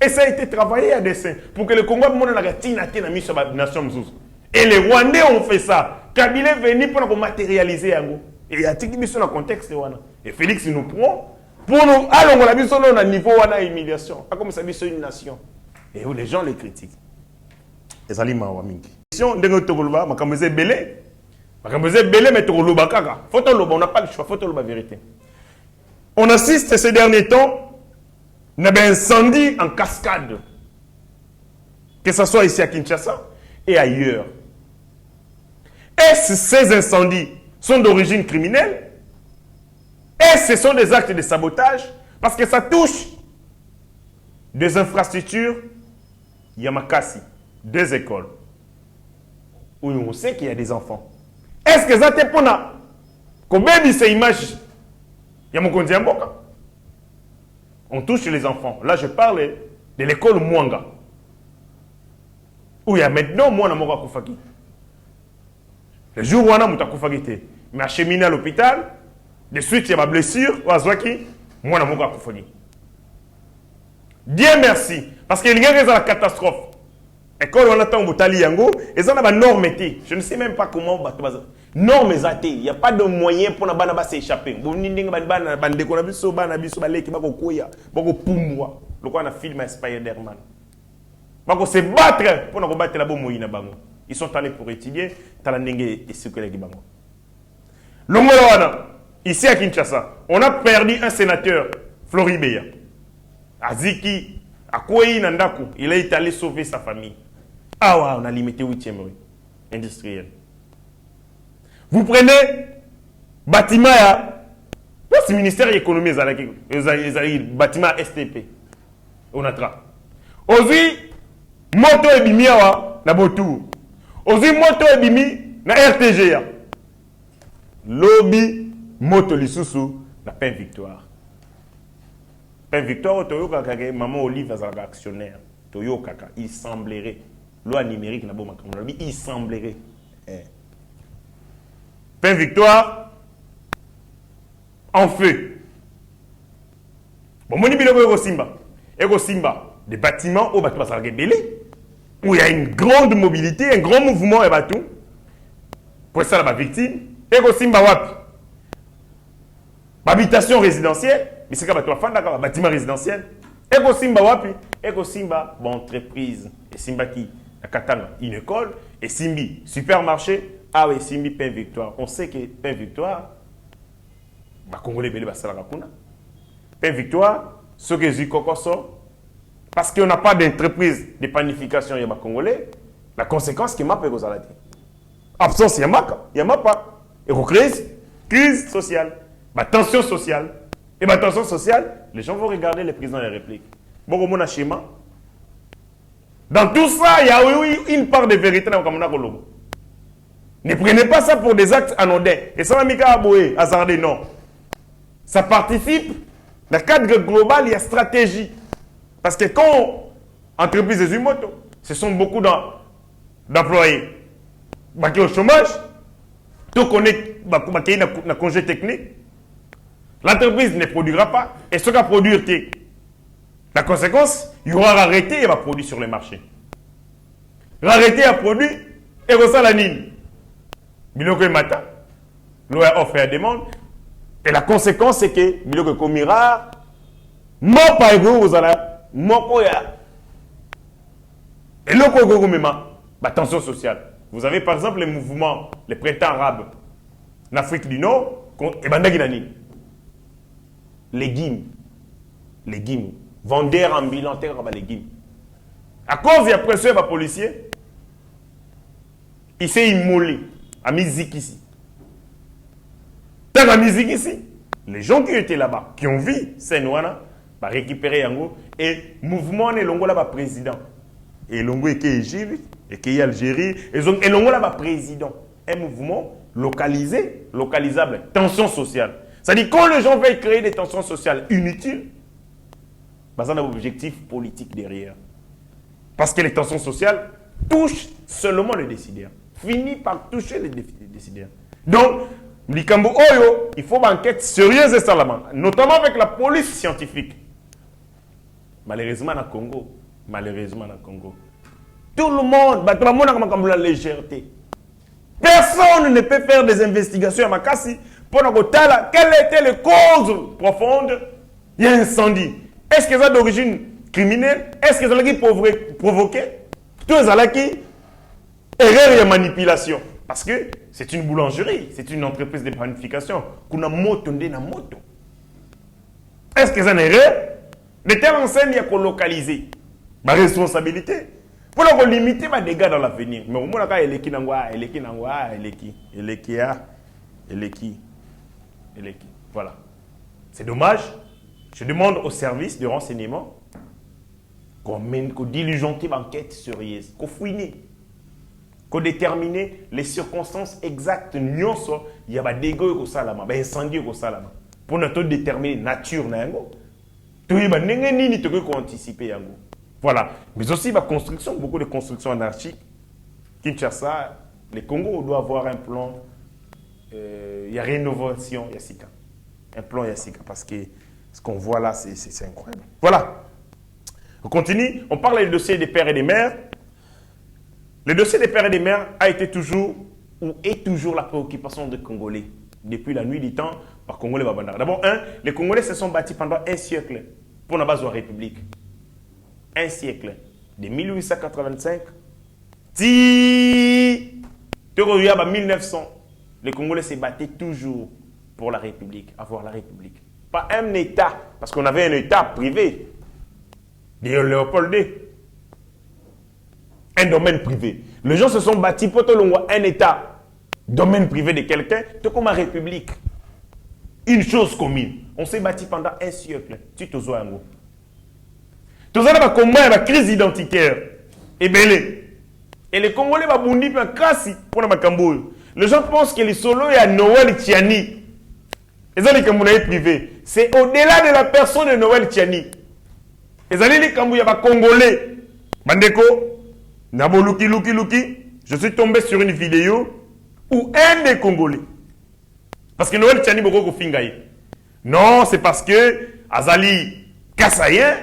et ça a été travaillé à dessein pour que le Congo ait nation. Et les Rwandais ont fait ça. Kabila est venu pour matérialiser. Et il y a un contexte. Et Félix nous prend pour nous. Alors, on a vu un niveau d'humiliation. Comme ça, c'est une nation. Et où les gens les critiquent. Et ça, c'est on n'a pas le choix, faut la vérité. On assiste ces derniers temps à un incendie en cascade, que ce soit ici à Kinshasa et ailleurs. Est-ce que ces incendies sont d'origine criminelle? Est-ce que ce sont des actes de sabotage? Parce que ça touche des infrastructures, Yamakasi, des écoles, où on sait qu'il y a des enfants. Est-ce que ça te prend? Combien de ces images? Il y a mon compte Mboka. On touche les enfants. Là, je parle de l'école Mwanga. Où il y a maintenant Mwana Moka Koufaki. Le jour où on a Mouta Koufaki, il m'a acheminé à l'hôpital. De suite, il y a ma blessure. Mwana Moka Koufaki. Dieu merci. Parce qu'il y a une catastrophe. École, on attend Boutali Yango. Et ça, on a une norme. Je ne sais même pas comment on va. Normes athées, il n'y a pas de moyen pour nous s'échapper. Si on a film Spider-Man. On se battre pour nous battre la bombe. Ils sont allés pour étudier. Ici à Kinshasa, on a perdu un sénateur, Floribeya. Aziki, à Kouei Nandaku, il est allé sauver sa famille. Ah ouais, on a limité 8e rue industrielle. Vous prenez bâtiment, c'est le ministère de l'économie, bâtiment STP. On a tra. Aussi, moto et bimi na botou. Aussi, moto et bimi na RTG. Lobby, moto lisusu na pain victoire. Pain victoire, Toyo Kaka, maman Olive est actionnaire. Toyo Kaka, il semblerait. Loi numérique, il semblerait. Pain victoire, en feu. Bon, mon niveau Ego Simba, des bâtiments au bâtiment Sargebele, où il y a une grande mobilité, un grand mouvement et bateau. Pour ça, la victime. Ego Simba Wapi. Habitation résidentielle, mais c'est un bâtiment résidentiel. Ego Simba Wapi. Ego Simba, bon entreprise. Et Simba qui a Katanga, une école. Et Simbi, supermarché. Ah oui, Simbi, Pain Victoire. On sait que Pain Victoire, Congolais Belé Basala Kuna. Pain Victoire, ce que j'ai cocoso, parce qu'on n'a pas d'entreprise de panification yaba Congolais, la conséquence qui m'a fait aux aladies. Absence, il n'y a pas. Et crise sociale, tension sociale. Et tension sociale, les gens vont regarder les présidents de la République. Bon, mon schéma. Dans tout ça, il y a eu une part de vérité dans le Kolobo. Ne prenez pas ça pour des actes anodins. Et ça va m'y abouer, hasardé, non. Ça participe, dans le cadre global, il y a stratégie. Parce que quand entreprise des motos, ce sont beaucoup d'employés. Qui au chômage, tout connaît un congé technique. L'entreprise ne produira pas. Et ce qu'a produit, la conséquence, il y aura arrêté et va produire sur les marchés. L'arrêté a produit et ça la nine. Biloko matin, l'OA offre et demande. Et la conséquence, c'est que Biloko Komira, non pas ego, vous allez, mokoya. Et l'oko gomema, tension sociale. Vous avez par exemple les mouvements, les printemps arabes en Afrique du Nord, et Bandaginani. Légumes, vendeurs ambulants, légumes. À cause de la pression des policiers, il s'est immolé à musique ici. Dans la musique ici, les gens qui étaient là-bas, qui ont vu Senouana, va récupérer Yango et mouvement est longo là-bas président. Et longo est Égypte, et Algérie, et longo là-bas président. Un mouvement localisé, localisable, tension sociale. C'est-à-dire quand les gens veulent créer des tensions sociales inutiles, ça a un objectif politique derrière. Parce que les tensions sociales touchent seulement les décideurs. Finit par toucher les décideurs. Donc, Likambo Oyo, il faut une enquête sérieuse et salamande, notamment avec la police scientifique. Malheureusement, dans le Congo, tout le monde, tout le monde a comme la légèreté. Personne ne peut faire des investigations à Makassi pour nous dire quelles étaient les causes profondes. Il y a un incendie. Est-ce que c'est d'origine criminelle? Est-ce que c'est qui provoqué? Tout est qui erreur et manipulation. Parce que c'est une boulangerie, c'est une entreprise de planification. Qu'on a moto na moto. Est-ce que c'est une erreur? De telle enseigne, il y a qu'on localiser. Ma responsabilité. Pour limiter les dégâts dans l'avenir. Mais au moins, il y a voilà. C'est dommage. Je demande aux services de renseignement qu'on diligente l'enquête sérieuse, qu'on fouine, qu'on détermine les circonstances exactes. Il y a des dégâts au salama, des incendies au salama. Pour nous déterminer la nature, tout le monde peut anticiper. Voilà. Mais aussi la construction, beaucoup de constructions anarchiques. Kinshasa, le Congo doit avoir un plan. Il y a rénovation Yassika. Un plan Yassika parce que ce qu'on voit là, c'est incroyable. Voilà. On continue. On parle du dossier des pères et des mères. Le dossier des pères et des mères a été toujours ou est toujours la préoccupation des Congolais. Depuis la nuit du temps, par Congolais Babandara. D'abord, les Congolais se sont bâtis pendant un siècle pour la base de la République. Un siècle. De 1885 à 1900. Les Congolais se battaient toujours pour la République, avoir la République. Pas un État, parce qu'on avait un État privé de Léopold II. un domaine privé. Les gens se sont bâtis pour un État, domaine privé de quelqu'un, tout comme la République. Une chose commune. On s'est bâti pendant un siècle. Tu te vois un mot. Tout ça, il combat la crise identitaire. Et belé. Et les Congolais vont bondi pour casser pour la Macamboul. Les gens pensent que les solos et à Noël Tiani. Les gens les privés. C'est au-delà de la personne de Noël Tiani. Les gens les Congolais. Bandeko, Nabo Luki. Je suis tombé sur une vidéo où un des Congolais. Parce que Noël Tiani Boko Fingaye. Non, c'est parce que Azali Kassayen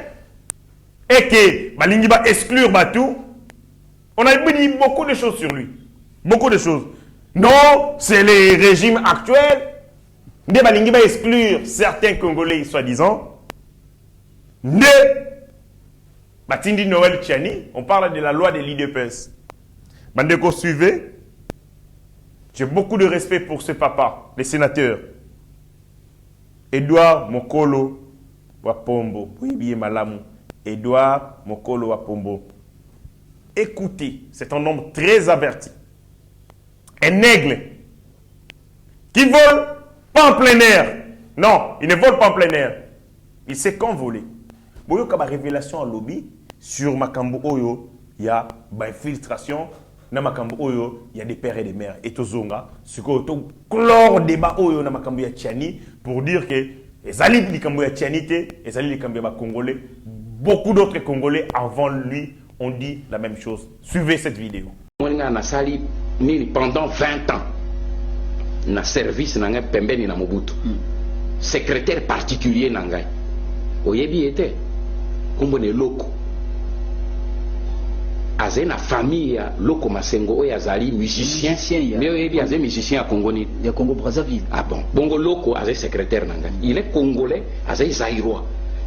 et que Malingi va exclure Batou. On a dit beaucoup de choses sur lui. Beaucoup de choses. Non, c'est les régimes actuels. De Malingi va exclure certains Congolais, soi-disant. De Batindi Noël Tiani, on parle de la loi de l'IDPS. Bandeko, suivez. J'ai beaucoup de respect pour ce papa, les sénateurs. Edouard Mokolo Wapombo. Oui, bien Malamu. Edouard Mokolo Wapombo. Écoutez, c'est un homme très averti. Un aigle qui vole pas en plein air. Non, il ne vole pas en plein air. Il sait quand voler. Boyo Kaba révélation en lobby sur Makambo Oyo, il y a infiltration. Na makambo oyo, il y a des pères et des mères. Et tozonga, ce que to clore débat oyo na makambo ya Tiani pour dire que les alliés de makambo ya Tiani te, les alliés de makambo ya Congolais, beaucoup d'autres Congolais avant lui ont dit la même chose. Suivez cette vidéo. Pendant 20 ans, na service nanga pembeni na Mobutu. Secrétaire particulier nangai. Oyebi était comme ne loko. Azena famille ya Loko Masengo oyo azali musicien mais oyebi azé musicien à Congo ni ya Congo Brazzaville. Ah bon, bongo Loko azé secrétaire nanga. Il est congolais, azé zaïrois.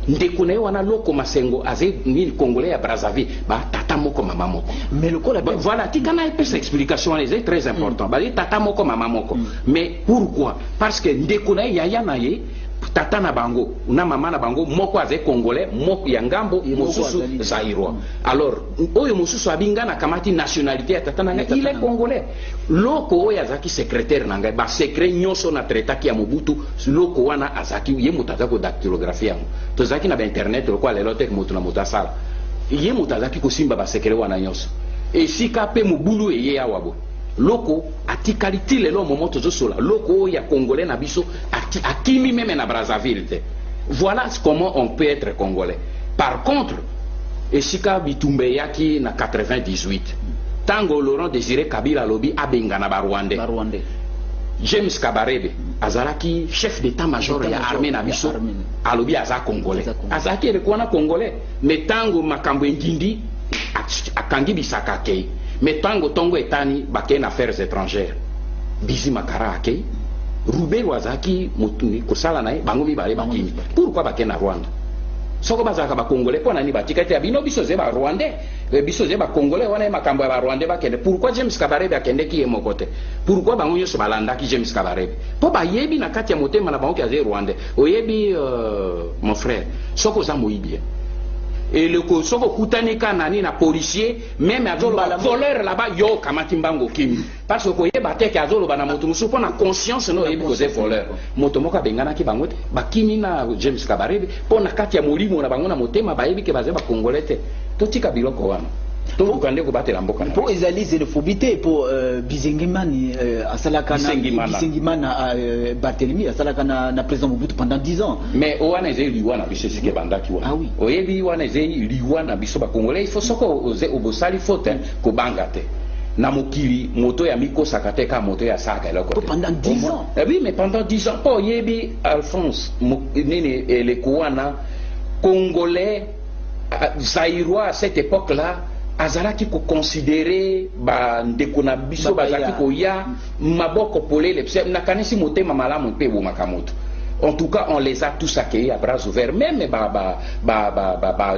Ndekune wana Loko Masengo azé ni congolais à Brazzaville, ba tata moko mama moko. Mais le col voilà, tikana epes explication c'est très important. Ba tata moko mama moko. Mais pourquoi? Parce que ndekune yaya na ye tata na bango, na mama na bango, moko azé congolais, moko yangambo, mosusu zaïrois. Alors, oyo mosusu abinga na kamati nationalité ya tata nanga, il est congolais. Loko oyo azaki secrétaire nanga, ba secret nyonso na traitaki ya Mobutu, loko wana azaki ye mutazako dactylographie yango. Tozaki na ba internet loko alelotek mutu na mutasala. Ye mutazaki ko simba ba secret wana nyonso. Et sika pe mubulu eye ya wabo. Loko atikaliti lelo momoto zosola loko ya congolais na biso akimi même na Brazzaville. Voilà comment on peut être congolais. Par contre, esika bitumbe yaki na 98 tango Laurent Désiré Kabila lobi abenga na Rwandais. James Kabarebe azalaki chef d'état-major ya armée na biso alobi aza congolais. Azaki rekwana congolais mais tango makambo ngindi akangi bisaka kei. Mais tango tongo etani baken affaires étrangères Bizi Makara akei Roubé Wazaki mutuni kusala nae bango mibale bakini. Pourquoi baken na Rwanda? Soko bazaka ba congolais kwa nani batikati abino biso ze ba rwandais biso ze ba congolais wana makambo ya ba rwandais bakende. Pourquoi James Kabarebe akende ki yemo kote? Pourquoi bango nyoso balanda ki James Kabarebe? Po ba yebi na kati ya motema na bango ya ze rwandais. Oyebi mon frère soko za moyibi. Et le soko kutanika nani na policier même azolo voleur là-bas yo kamatimbango kimi parce que yeba teke azolo bana moto musu pona conscience no yebi ko ze voleur moto moka bengana ki bangote bakimi na James Kabarebe pona kati ya molimo na bango na motema ba yebi ke baze ba congolais to tika biloko wana to kande ko batela mboka pour ezali xénophobité pour Bizengimani asalaka na Bizengimana Barthélemy asalaka na président Mobutu pendant 10 ans. Mais owana ezeli liwana biso sike bandaki wana. Ah oui. Oyebi wana ezeli liwana biso ba congolais il faut soko oze obosali faute ko bangate. Na mokili moto ya miko sakate ka moto ya saka eloko. Pendant 10 ans. Oui, mais pendant 10 ans. Po yebi Alphonse nene le kouana congolais zaïrois à cette époque-là azalaki ko considérer ba ndeko na biso bazaki ko ya maboko polele na kanisi motema malamu pe bo makamoto. En tout cas, on les a tous accueillis à bras ouverts, même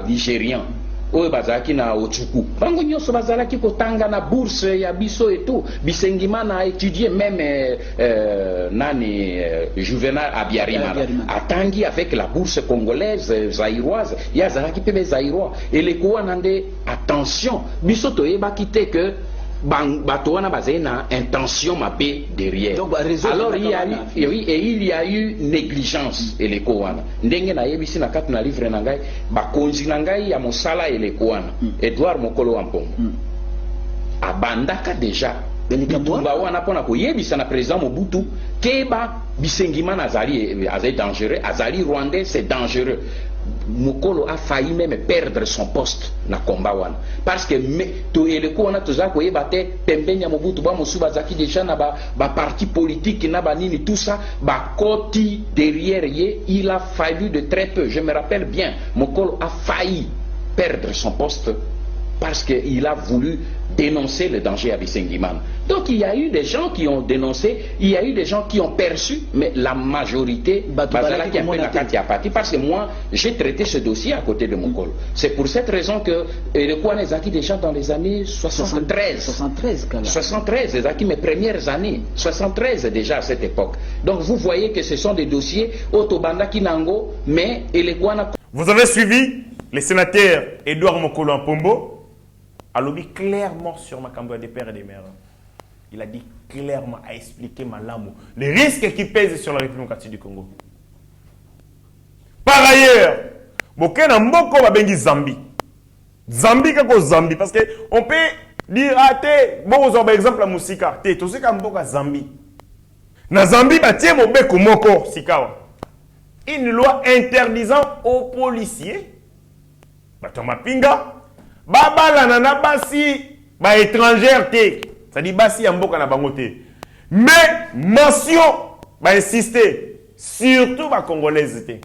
Nigériens. oyo bazalaki na Otsuku bango nyonso bazalaki kotanga na bourse ya biso et tout Bisengimana a étudié même Juvenal Abiyarimana atangi avec la bourse congolaise zaïroise ya zalaki pe zaïrois et les kouanande attention biso toyebaki te que bato wana bazali na intention mabe derrière. Donc, alors il y a eu négligence eleko wana ndenge na yebisi na kati na livre na ngai bakonzi na ngai ya mosala eleko wana Edouard Mokolo Wampombo abandaka déjà bitumba wana mpona koyebisa na président Mobutu keba Bisengimana azali dangereux, azali rwandais, c'est dangereux. Mokolo a failli même perdre son poste na combat wana parce que to eleko wana toza ko yebate pembenya Mobutu ba mosu bazaki déjà na ba parti politique na ba nini tout ça ba koti derrière ye. Il a fallu de très peu, je me rappelle bien, Mokolo a failli perdre son poste parce qu'il a voulu dénoncer le danger à Bisengimana. Donc il y a eu des gens qui ont dénoncé, il y a eu des gens qui ont perçu, mais la majorité parce que moi j'ai traité ce dossier à côté de Mokolo. C'est pour cette raison que le Kouanezaki déjà dans les années 73 les acquis mes premières années 73 déjà à cette époque. Donc vous voyez que ce sont des dossiers Otobanda Kinango, mais vous avez suivi le sénateur Edouard Mokolo Wampombo a lobby clairement sur ma campagne des pères et des mères. Il a dit clairement, a expliqué Malamu les risques qui pèsent sur la République démocratique du Congo. Par ailleurs, Bokena Mboko va bengi Zambie. Zambie kako Zambie parce que on peut dire bon par exemple la musika, tout ce Mboka Zambie. Na Zambie batie mobeko moko sikawa. Une loi interdisant aux policiers batoma pinga babala nana basi ba étrangère te. C'est-à-dire basi ya mboka na bango te. Mais mention ba insister surtout ba congolaise te.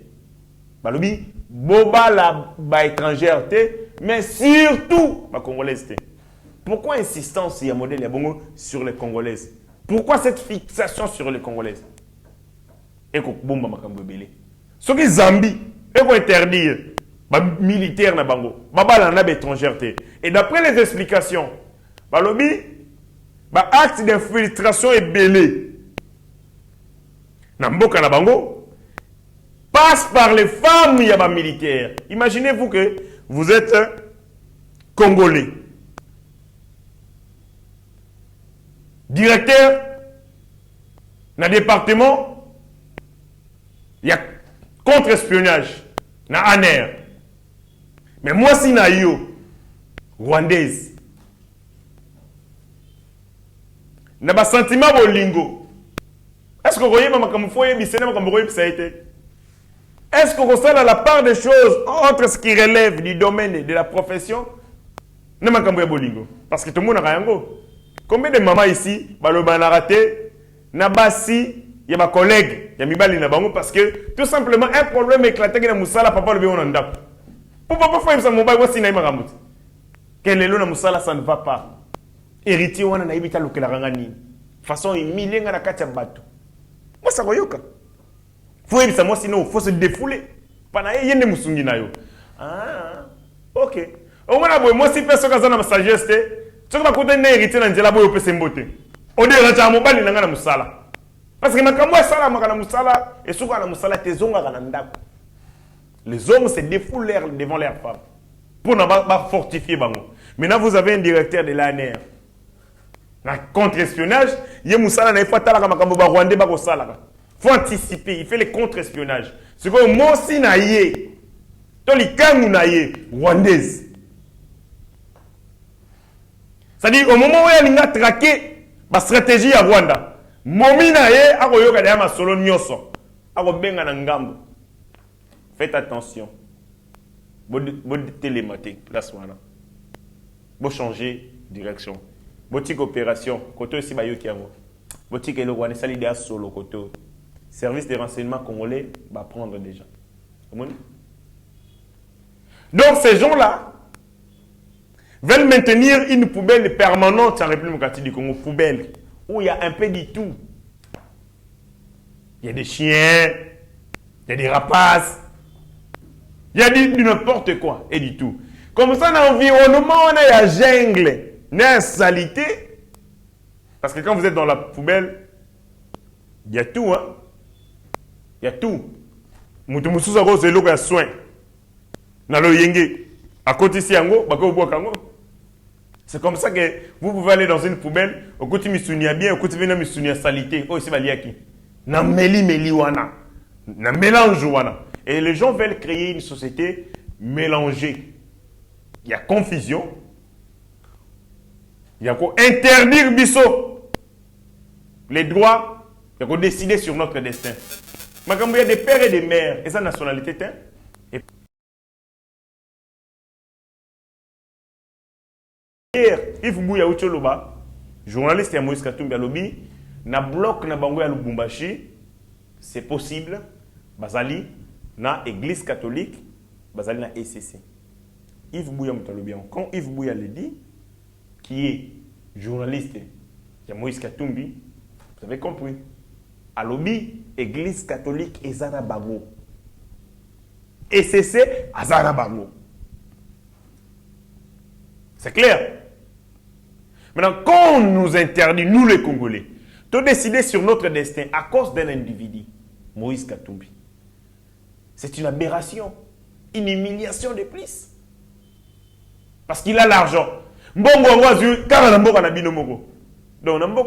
Balobi boba la ba étrangère te mais surtout ba congolaise te. Pourquoi insistance ya modèle ya bongo sur les congolaises? Pourquoi cette fixation sur les congolaises? Eko bomba makambo belé. Ce qui Zambie eko interdire ba militaire na bango babala na ba étrangère te. Et d'après les explications balobi ba acte d'infiltration est belé. Namboka na bango passe par les femmes yaba militaires. Imaginez-vous que vous êtes congolais. Directeur na département il y a contre-espionnage na ANER. Mais moi si na yo rwandaise na ba sentiment bolingo. Est-ce que vous voyez makambo foye bisena makambo koyi psaite? Est-ce que vous savez la part des choses entre ce qui relève du domaine de la profession na makambo ya bolingo? Parce que tout le monde a yango. Combien de mamans ici baloba na raté na basi ya ba collègue ya mibali na bango parce que tout simplement un problème éclaté na musala papa le on ndap. Pour papa faire ça mobile wasi na makambo. Quel est le na musala ça ne va pas. Héritier wana na ibita lokela rangani façon imilenga na kati ya bato moi ça koyoka faut ebisa moi sinon faut se défouler pana yende musungi na yo ok au moins boy moi si personne kaza na sagesse tu vas côté na héritier na nzela boy opese mbote o de racha mobali na ngana musala parce que makambo ya sala makana musala et souvent na musala tezonga kana ndako les hommes se défoulent devant leurs femmes pour na ba fortifier bango. Maintenant vous avez un directeur de l'ANR. Na contre-espionnage, il y a Moussala na ifatala kama kambo ba Rwandais ba ko salaka. Faut anticiper, il fait les contre-espionnages. C'est comme Mossi na yé. To li kangu na yé rwandaise. C'est-à-dire au moment où il a traqué la stratégie à Rwanda, momi na yé a ko yoka ma solo nyoso. A ko benga na ngambo. Faites attention. Bon télématique la soirée. Bon changer direction. Boutique opération, côté aussi bayoki yango. Boutique et le roi sali de solo côté. Service de renseignement congolais va prendre déjà. Donc ces gens-là veulent maintenir une poubelle permanente en République démocratique du Congo, poubelle où il y a un peu de tout. Il y a des chiens, il y a des rapaces, il y a du n'importe quoi et du tout. Comme ça, dans l'environnement, on a la jungle, la salité. Parce que quand vous êtes dans la poubelle, il y a tout, hein. Il y a tout. Mutumusou sa c'est l'eau qui a soin. Dans le yenge. À côté ici, c'est comme ça que vous pouvez aller dans une poubelle, au côté misunia bien, au côté vena misunia salité. Oh, c'est baliaki. Na meli wana. Na mélange wana. Et les gens veulent créer une société mélangée. Il y a confusion. Il y a quoi interdire biso. Les droits, il y a quoi décider sur notre destin. Mais comme il y a des pères et des mères, et sa nationalité, et if Bouya Ucholoba, journaliste à Moïse Katumbi Alobi, na bloc na bango ya Lubumbashi, c'est possible, Bazali, na église catholique, Bazali na ECC. Yves Bouya Moutalobi, quand Yves Bouya le dit, qui est journaliste à Moïse Katumbi, vous avez compris. Alobi, église catholique et Zarabago. ECC à Zarabago. C'est clair. Maintenant, quand on nous interdit, nous les Congolais, de décider sur notre destin à cause d'un individu, Moïse Katumbi, c'est une aberration, une humiliation de plus. Parce qu'il a l'argent. Donc,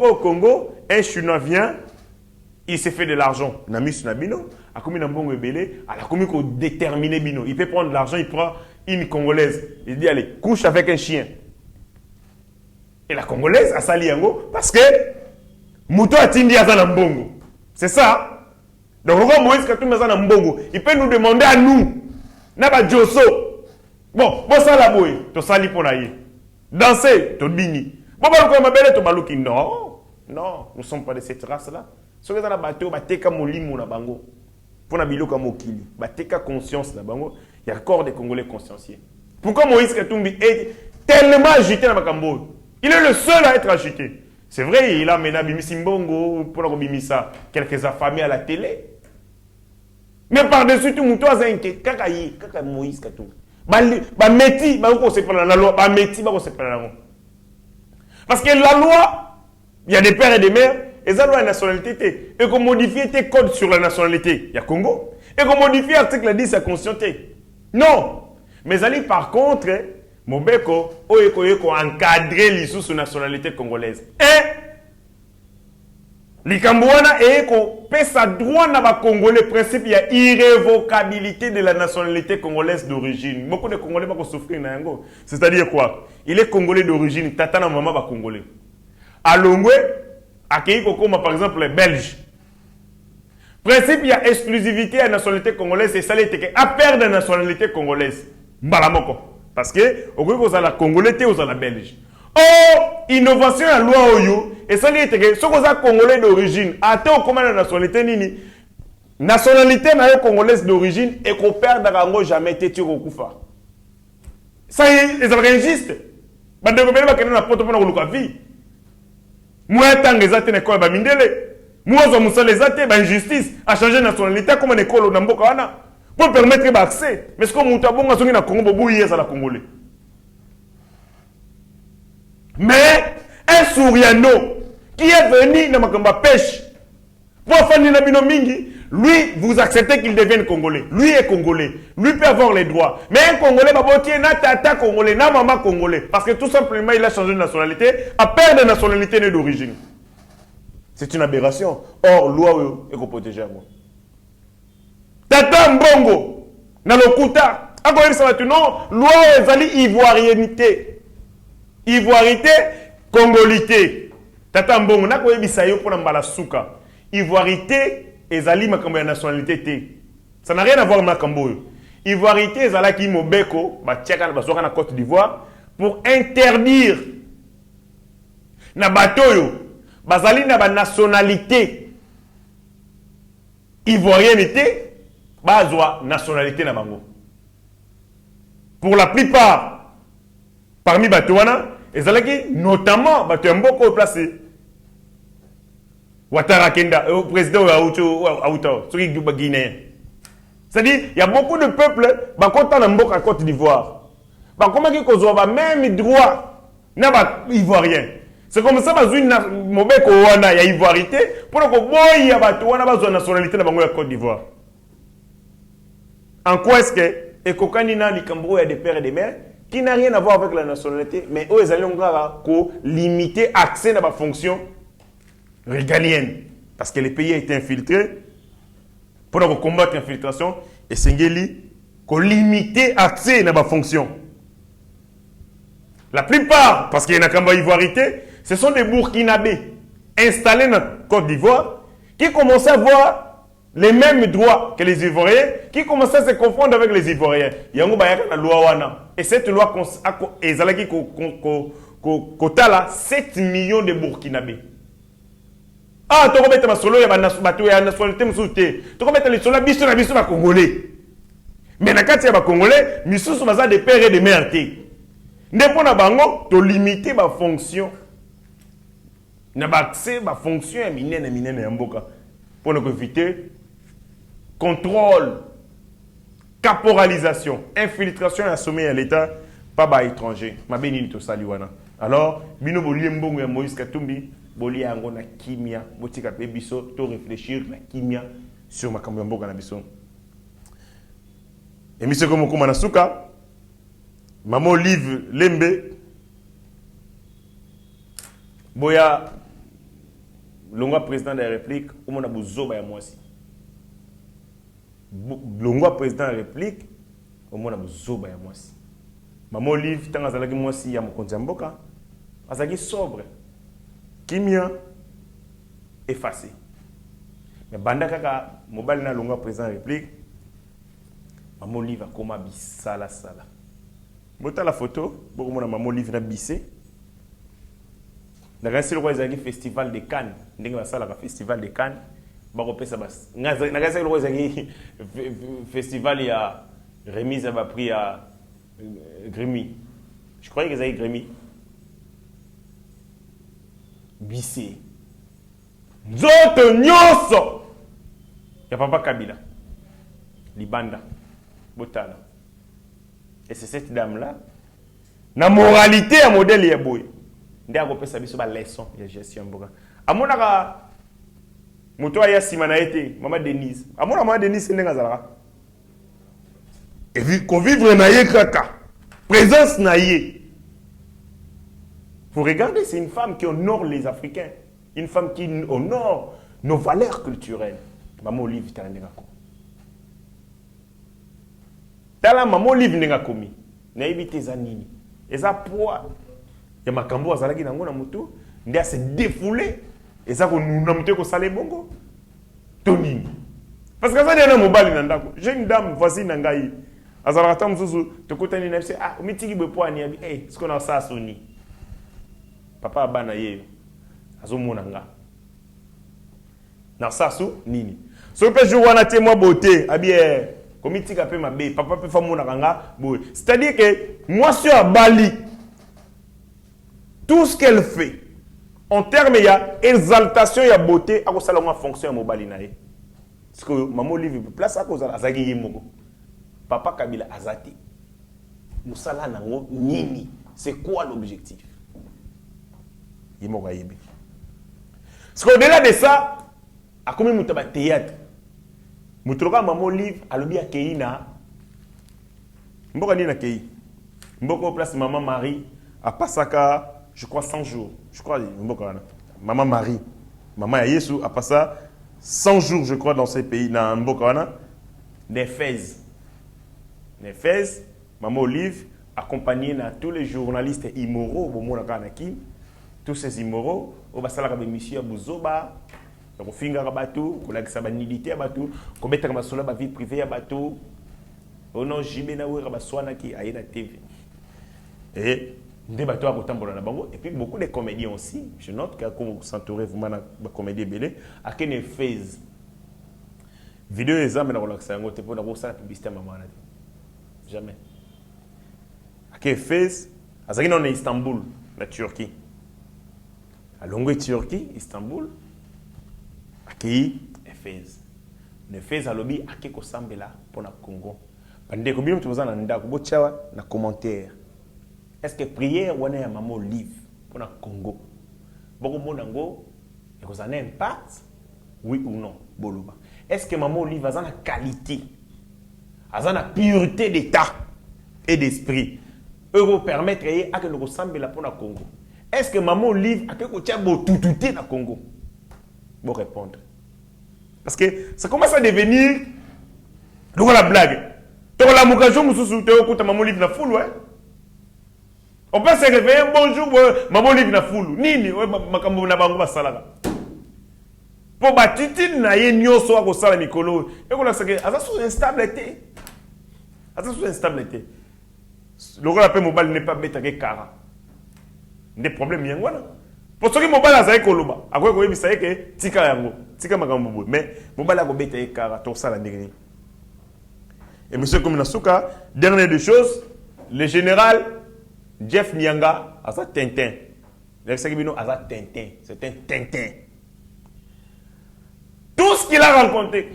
au Congo, un Chinois vient, il s'est fait de l'argent. Il peut prendre de l'argent, il prend une Congolaise. Il dit, allez, couche avec un chien. Et la Congolaise a sali yango parce que Mouto a tindi azana mbongo. C'est ça. Donc, Moïse Katumbi azana mbongo. Il peut nous demander à nous. Naba Joso. Bon, ça la boy. To sali ponaye. Danser, to bini. Bon, mabele to baluki. Non. Non, nous ne sommes pas de cette race-là. Ce que la bateau, bateka molimo na bango. Pour na biloka mokili. Bateka conscience na bango. Il y a encore des Congolais consciencieux. Pourquoi Moïse Katumbi est tellement agité dans Makambo? Il est le seul à être agité. C'est vrai, il a mené Bimisimbongo pour Bimisa quelques affamés à la télé. Mais par-dessus tout, Mouto a inquiété. Kaka Moïse Katumbi. Meti, la loi. Parce que la loi, il y a des pères et des mères, et la loi est nationalité. Et qu'on modifie tes codes sur la nationalité, il y a Congo. Et qu'on modifie l'article 10 à conscienté. Non. Mais Ali, par contre, Mobeko, Oyeko encadrer les sous nationalité congolaise. Et Likambouana et qu'on paie sa droit dans le Congolais. Principe, il y a irrévocabilité de la nationalité congolaise d'origine. Beaucoup de Congolais vont souffrir. C'est-à-dire quoi? Il est Congolais d'origine, Tatana Mama va Congolais. À Longwe, à Keiko, par exemple, les Belges. Principe, il y a exclusivité à la nationalité congolaise et ça l'est à perdre la nationalité congolaise. Mbalamoko. Parce que, au Congo, vous avez la Congolais et vous avez la Belge. Oh, innovation à loi Oyo, et ça l'est que ce que vous avez Congolais d'origine, attends comment la nationalité nini. Nationalité congolaise d'origine et qu'on perd dans jamais été tiré au Koufa. Ça y est, les injuste. Bande de rebelles va connaître la porte pour la vie. Moi, tant que les athées n'école va mindele. Moi, je les athées, injustice, à changer de nationalité comme une école au Namboka. Pour permettre l'accès. Mais ce que nous avons besoin de Congo, c'est la Congolais. Mais un Souriano qui est venu dans ma pêche pour faire une mingi, lui, vous acceptez qu'il devienne Congolais. Lui est Congolais. Lui peut avoir les droits. Mais un Congolais, n'a tata Congolais, n'a maman Congolais. Parce que tout simplement, il a changé de nationalité, à perdre de nationalité d'origine. C'est une aberration. Or, loi est protégée à moi. Tata Mbongo, dans le Kouta, non, loi est ivoirienité. Ivoirité, congolité. Tata Mbongo, n'a pas eu pour la souka. Ivoirité, ezali makambo ya nationalité. Ça n'a rien à voir avec makambo. Ivoirité, ezala ki mobeko, ba tcheka na na Côte d'Ivoire pour interdire na batoyo, bazali na ba nationalité ivoirienité. Bazwa nationalité na bango. Pour la plupart, parmi Batouana, ils ont notamment Batouamboko placé. Ouattara Kenda, président Aouta, celui du Guinéen. C'est-à-dire, il y a beaucoup de peuples, Bakotan Mbok à Côte d'Ivoire. Bah, comment qu'ils ont même droit n'a pas ivoirien. C'est comme ça que une mobile kowana ya ivoirité pour que boy ya bato wana ba nationalité na bango ya Côte d'Ivoire. En quoi est-ce que ekokani na likambo ya des pères et des mères qui n'a rien à voir avec la nationalité mais eux ils allaient ko limiter accès à la fonction régalienne parce que le pays a été infiltré pour combattre l'infiltration et sengeli ko limiter accès à la fonction. La plupart, parce qu'il y a une ivoirité, ce sont des Burkinabés installés dans Côte d'Ivoire qui commencent à avoir les mêmes droits que les Ivoiriens, qui commencent à se confondre avec les Ivoiriens. Il y a une loi. Et cette loi a 7 millions de Burkinabés. Ah, tu vas mettre ma solo, il y a une nationalité, tu vas mettre les solos, ils sont congolais. Mais dans le cas de Congolais, ils sont des pères et des mères. Ndepona bango to limiter ma fonction na ba accès ma fonction ya minene ya mboka pour éviter contrôle, caporalisation, infiltration et sommet à l'état pas ba étranger ma bénine to saliwana. Alors bino bolie mbongo ya Moïse Katumbi bolie yango na kimia botika pe biso to réfléchir na kimia sur makambo ya mboka na biso. Et monsieur comme na suka Maman Olive Lembe, Boya, Longwa président de la République, au monde a Bouzoba et moi aussi. Longwa président de la République, au monde a Bouzoba et moi aussi. Maman Olive, tant que moi aussi, il y a mon compte Mboka, azaki sobre, kimia, effacé. Mais banda kaka, mobile na Longwa président de la République, Maman Olive a comme bisala sala. Bota la photo, beaucoup de maman livre na bissé. Dans le festival de Cannes, ndenge basala ka festival de Cannes, ba kopesa bas. Nagasa le roi festival ya remise ba prix à Grémy. Je croyais que ça Grémy. Bissé. Nzoto nyoso. Ya papa Kabila. Libanda. Botala. Et c'est cette dame-là, la moralité à modèle ya boy. Ndé a kopesa biso ba leçon ya gestion mboka. Amonaka moto ya simana été, maman Denise. Amona maman Denise ndenga zalaka. Et vu ko vivre na ye kaka. Présence na ye. Vous regardez, c'est une femme qui honore les Africains, une femme qui honore nos valeurs culturelles. Maman Olive Tandenga. Tala maman livre nenga komi na ebite za nini eza poa ya makambo azalaki nango na mutu ndia se défouler eza ko nuna mutu ko sale bongo to nini parce que ça dia na mobali na ndako j'ai une dame voisine na ngai azalaka ta mususu tokutani na bise ah omitiki be poa ni abi ce qu'on a ça soni papa bana ye azomona nga na sasu nini so pe jour wana te moi beauté abi comité kapé ma bé papa peut faire mon aranga c'est-à-dire que moi sur Bali tout ce qu'elle fait en termes il y a exaltation il y a beauté à cause de la fonction à Bali nae parce que maman livre place à cause de azaki yemoko papa Kabila azati musala nango nini c'est quoi l'objectif yemoko yebi parce qu'au-delà de ça a combien mutaba théâtre Mutroka maman livre alobi akei na mboka ni na kei mboka place maman Marie a passaka je crois 100 jours je crois mboka na maman Marie maman ya Yesu a passé 100 jours je crois dans ces pays na mboka na des Fès maman Olive accompagnée na tous les journalistes immoraux bomo na kanaki tous ces immoraux au basala ka monsieur Bouzoba donc finga bateau kolakisa ba nudité ya bateau kometaka masolo ba vie privée ya bateau ono jibe na wera baswana ki aina TV et des bateaux à kotambola na bango et puis beaucoup de comédiens aussi je note que comme s'entourer vraiment na ba comédie belé à kene phase vidéo examen na kolakisa yango te pour na ko sala publicité maman na jamais à kene phase azaki na Istanbul la Turquie à longue Turquie Istanbul qui Efes. Efes a lobby ake ko sambela pour na Congo. Bande ko bino tuza na ndako bochawa na commentaire. Est-ce que prière ou un maman livre pour le Congo? Beaucoup de monde et vous en avez un impact? Oui ou non? Boloba. Est-ce que maman livre a la qualité, a la pureté d'état et d'esprit? Eux vous permettre à que nous ressemblions pour le Congo. Est-ce que maman livre a que vous avez tout dans le Congo? Vous répondre. Parce que ça commence à devenir la blague. Tu as la moukajo, tu as maman livre na foule, ouais. On peut se réveiller, bonjour, maman livre na foule. Nini, makambo na bango basala. Pour batiti na ye nyoso ko sala mikolo. Et qu'on a ça que ça sous instabilité. Ça sous instabilité. Le rôle appel mobile n'est pas bête avec cara. Des problèmes yangwana. Pour ceux qui mobile azai koloba. Akwe ko yebisa ke tika yango. Tika makambo mais mobile a ko bête avec cara to sala ndengeni. Et monsieur Kominasuka, dernière des choses, le général Jeff Nyanga a ça Tintin. Le Sekibino a ça Tintin. C'est un Tintin. Tout ce qu'il a rencontré,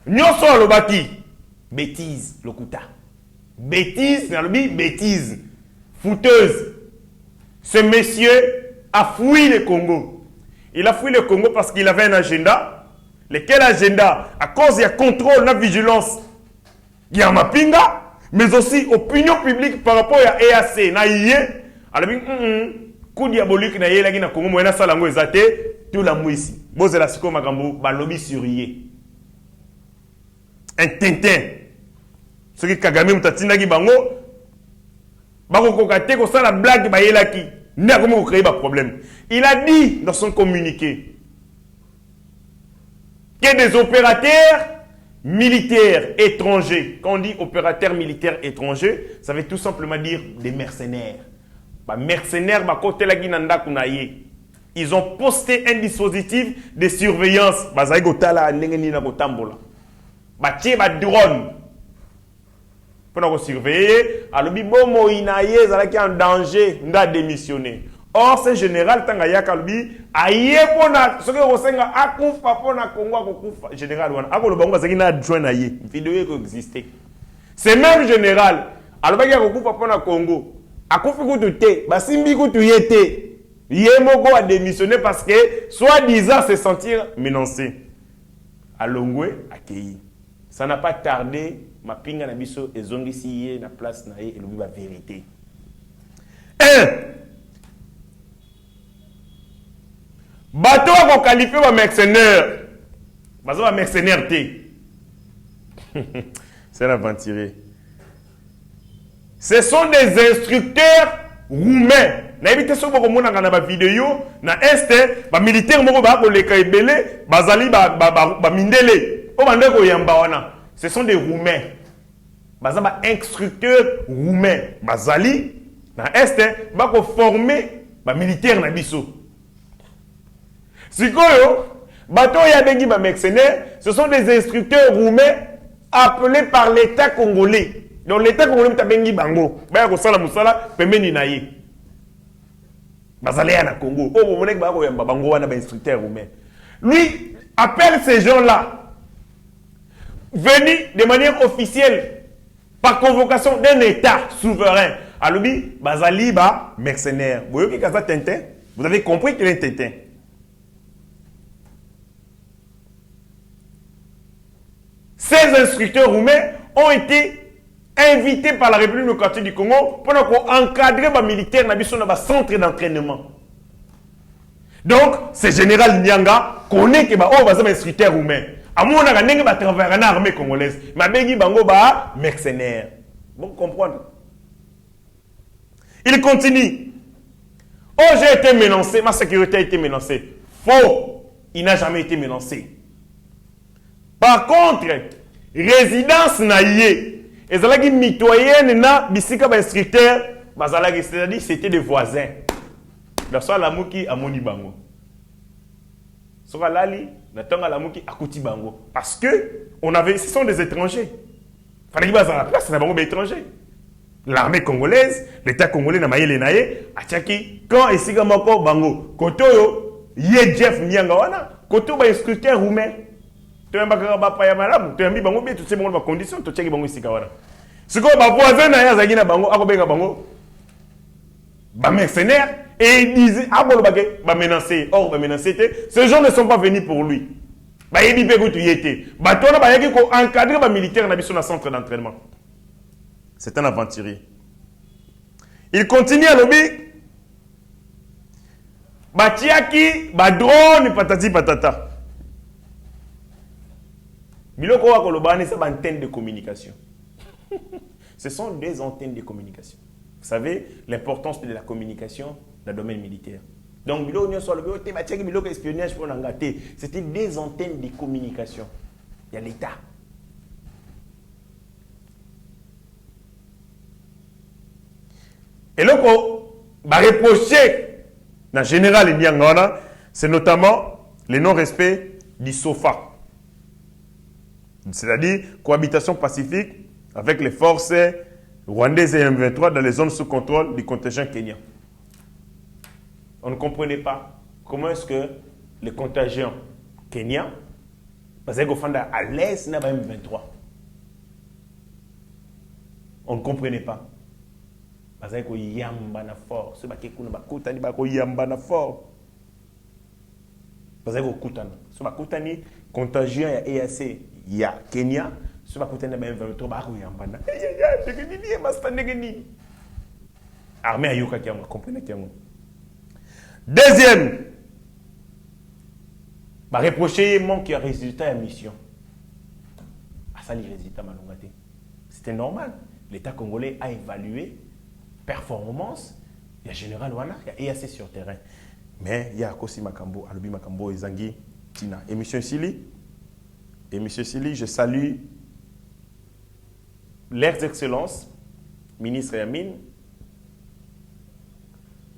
Nyoso Lobaki, bêtise, Lokuta. Bêtise, bêtise, fouteuse. Ce monsieur a fui le Congo. Il a fui le Congo parce qu'il avait un agenda. Lequel agenda? À cause de contrôle, la vigilance. Il y a Mapinga, mais aussi opinion publique par rapport à EAC. Na yé, alors coup diabolique na yé la Congo moyena salango ezate tout la mouissi. Boze la siko makambo ba lobby sur yé. Un Tintin. Ce qui Kagame mutatina ki bango bako kokate ko sala blague ba yela ki. N'a comment créer ba problème. Il a dit dans son communiqué que des opérateurs militaires étrangers, quand on dit opérateurs militaires étrangers, ça veut tout simplement dire des mercenaires. Bah, mercenaires, bah, côté la Guinanda Kunaye. Ils ont posté un dispositif de surveillance. Bah, ça y est, là, n'engeni na kotambola. Bah, tiens, bah, drone. Pour nous surveiller, alors, bon, Moïnaye, ça qui est en danger, n'a démissionné. Or, ce général Tangaya Kalbi, aïe pona, ce que vous savez, akufa pona Congo akufa. Général, wana, akolo bango ça qui n'a joint aïe. Vidéo qui existait. Ce même général, alors qu'il y a akufa pona Congo, akufi kutu ba simbi kutu yete. Yemoko a démissionné parce que, soi-disant, se sentir menacé. À Longwe, à Kei. Ça n'a pas tardé, ma pinga na biso et zongisi na place na et la vérité. 1. Bateau a qualifié comme mercenaire. Bateau a mercenaire T. C'est l'aventuré. Ce sont des instructeurs roumains. Na évité ce que vous avez dans la vidéo, na est, ba militaire moko ba ko leka ebele, bazali ba mindele. O bande ko yamba wana. Ce sont des roumains. Baza ba instructeurs roumains. Bazali na est ba ko former ba militaire na biso. Sikoyo, bateau ya bengi ba mercenaires, ce sont des instructeurs roumains appelés par l'État congolais. Donc l'État congolais ta bengi bango. Ba ko sala musala pembeni na ye. Bazalé na Congo. Oh, vous ba ko yamba bango wana ba instructeur roumain. Lui appelle ces gens-là venus de manière officielle par convocation d'un État souverain. Alubi bazali ba mercenaire. Vous voyez que ça Tintin? Vous avez compris qu'il est Tintin. Ces instructeurs roumains ont été invités par la République démocratique du Congo pour encadrer les militaires dans le centre d'entraînement. Donc, ce général Nyanga connaît que les instructeurs roumains. À mon avis, il va travailler dans l'armée congolaise. Mais il va être mercenaire. Vous comprenez? Il continue. Oh, j'ai été menacé, ma sécurité a été menacée. Faux. Il n'a jamais été menacé. Par contre, résidence naïe, et zalaki mitoyenne na bisika ba instructeur, bazalaki c'est-à-dire c'était des voisins. La soir la muki amoni bango. Soka lali na tonga la muki akuti bango parce que on avait ce sont des étrangers. Fallait qu'ils bazala place na bango ba étrangers. L'armée congolaise, l'État congolais na mayele naye atiaki quand esika moko bango kotoyo ye Jeff Nyanga wana koto ba instructeur roumain. Tu as mis bango bien, tu sais bon conditions, tu check bango ici kawana. Ce que ma voisin na ya zagina bango, ako benga bango mercenaires, et il disait, ah bon, menacé, or, menacé, ces gens ne sont pas venus pour lui. Il dit, il était. Il a encadré les militaires dans le centre d'entraînement. C'est un aventurier. Il continue à lobby. Batiaki, drone, patati patata. Biloko wa kolobane, c'est une antenne de communication. Ce sont des antennes de communication. Vous savez l'importance de la communication dans le domaine militaire. Donc, c'était des antennes de communication. Il y a l'État. Et donc, on va reprocher, dans le général, c'est notamment le non-respect du SOFA. C'est-à-dire cohabitation pacifique avec les forces rwandaises et M23 dans les zones sous contrôle du contingent kenyan. On ne comprenait pas comment est-ce que le contingent kenyan, parce qu'il est à l'est de M23. On ne comprenait pas. Parce qu'il y a un fort. Ce qui est un fort. Parce qu'il y a un contingent EAC. Il y a Kenya. Ce qui est M23. Armée à Yoka qui a compris. Deuxième, reprocher manque de résultat à la mission. Ça, les résultats, c'était normal. L'État congolais a évalué performance. Il y a général Wana, il y a EAC sur terrain. Mais il y a aussi Makambo, Alubi Makambo et Zangi Tina. Et M. Sili, je salue leurs excellences, ministre Yamin,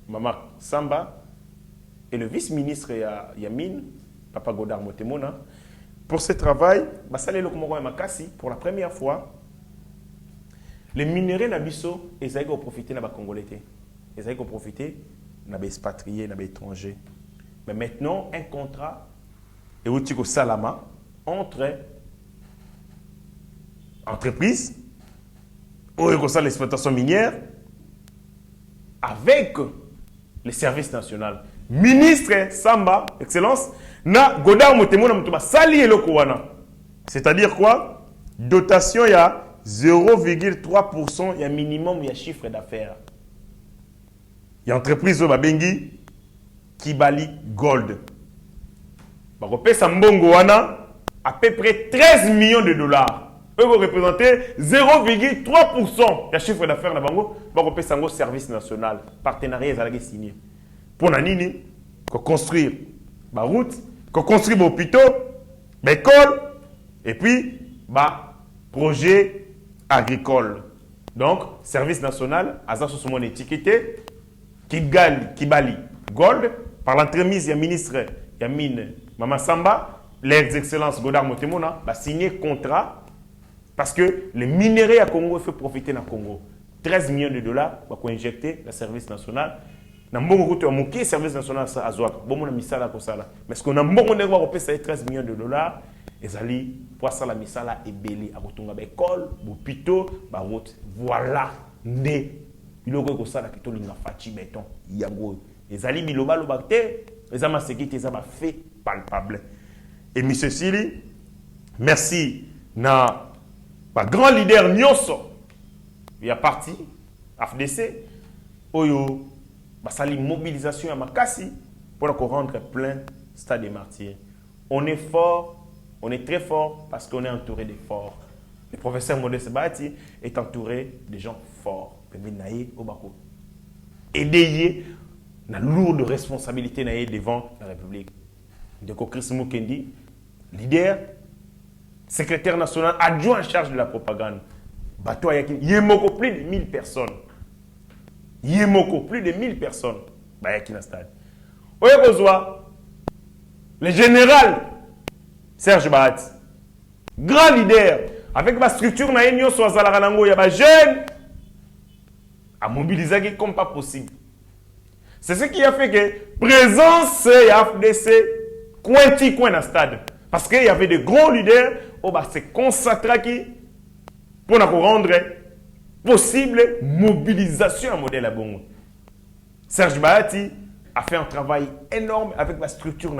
Maman Samba, et le vice-ministre Yamin, Papa Godard Motemona, pour ce travail, pour la première fois, les minéraux Nabiso, ils ont profité de la Congolais. Ils ont profité de l'expatrié, de l'étranger. Mais maintenant, un contrat et au Salama entre entreprises, ou l'exploitation minière, avec le service national. Ministre Samba, Excellence, na Godard Motemona Moutouma, sali eloko wana. C'est-à-dire quoi? Dotation, il y a 0,3%, il y a minimum, il y a chiffre d'affaires. Il y a entreprise Babengi Kibali Gold. Bakopé Sambongo wana à peu près 13 millions de dollars. Eux vont représenter 0,3% du chiffre d'affaires. Bakopé Sango Service National. Partenariat est signé. Pour Nanini, construire des routes, construire des hôpitaux, des écoles, et puis projet agricole. Donc, service national, Azaso Soumon étiqueté, Kibali Gold, par l'entremise du ministre Yamin Mama Samba, les excellences Godard Motemona, signé contrat parce que les minéraux à Congo fait profiter dans le Congo. 13 millions de dollars pour injecter le service national. Dans le service national à Zouak, mais ce qu'on a beaucoup 13 millions de dollars, ils allaient pour ça la misala et belé à retourner à l'école, hôpital, route. Voilà, né. Il y a que ça la kito linga fachi béton. Yango. Les allaient biloba lobacte, les amas sécurité les amas fait palpable. Et monsieur Sili, merci na grand leader Nyonso. Il y a parti FDC Oyo. C'est la mobilisation à Makassi pour rendre plein stade des martyrs. On est fort, on est très fort parce qu'on est entouré de forts. Le professeur Modeste Bati est entouré de gens forts. Aider la lourde responsabilité devant la République. De Chris Mukendi, leader, secrétaire national adjoint en charge de la propagande. Il y a plus de 1000 personnes. Yemoko, plus de 1000 personnes. Stade. Le général Serge Bahat, grand leader, avec ma structure, il y a des jeunes à mobiliser comme pas possible. C'est ce qui a fait que présence FDC cointi coin dans le stade. Parce qu'il y avait de grands leaders qui se concentrent pour rendre possible mobilisation à modèle à Bongo. Serge Bahati a fait un travail énorme avec la structure.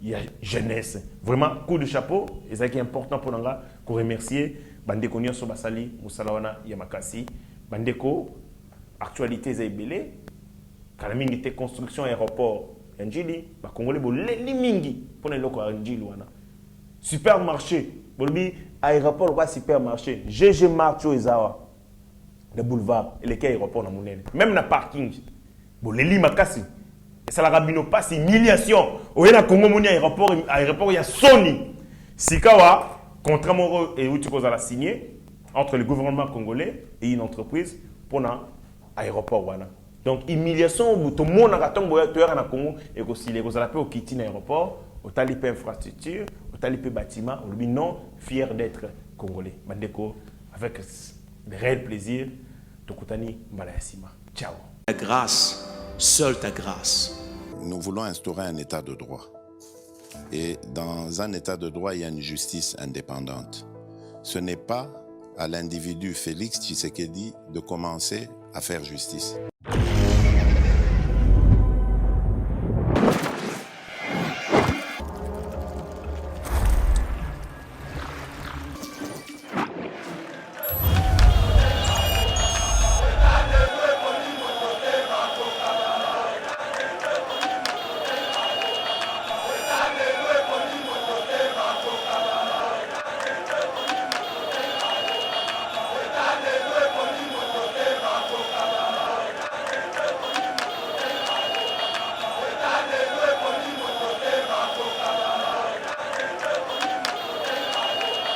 Il y a jeunesse. Vraiment, coup de chapeau. Et ça qui est important pour nous, pour remercier Bandeko Nyonso Basali, Moussalawana Yamakasi. Bandeko, actualité Zaibele, Kalaming était construction aéroport. Njili, ba Congolais, les mingi, pour les locaux Njili. Supermarché, bolbi aéroport ou supermarché. GG Marcho Ezawa, le boulevard, et les aéroports na monene. Même na parking, bon les lima kasi. Et ça la rabino passe humiliation. Au na Congo moni aéroport il y a Sony. Sikawa contrat moro et où tu causes à la signer entre le gouvernement congolais et une entreprise pour un aéroport wana. Donc humiliation tout le monde a tombe tu na Congo et que si les causes à la paix au quitter l'aéroport, au talipé infrastructure, au talipé bâtiment, on lui non fier d'être congolais. Bandeko avec de réel plaisir. Tokutani Mbalayasima. Ciao. Ta grâce, seule ta grâce. Nous voulons instaurer un état de droit. Et dans un état de droit, il y a une justice indépendante. Ce n'est pas à l'individu Félix Tshisekedi de commencer à faire justice.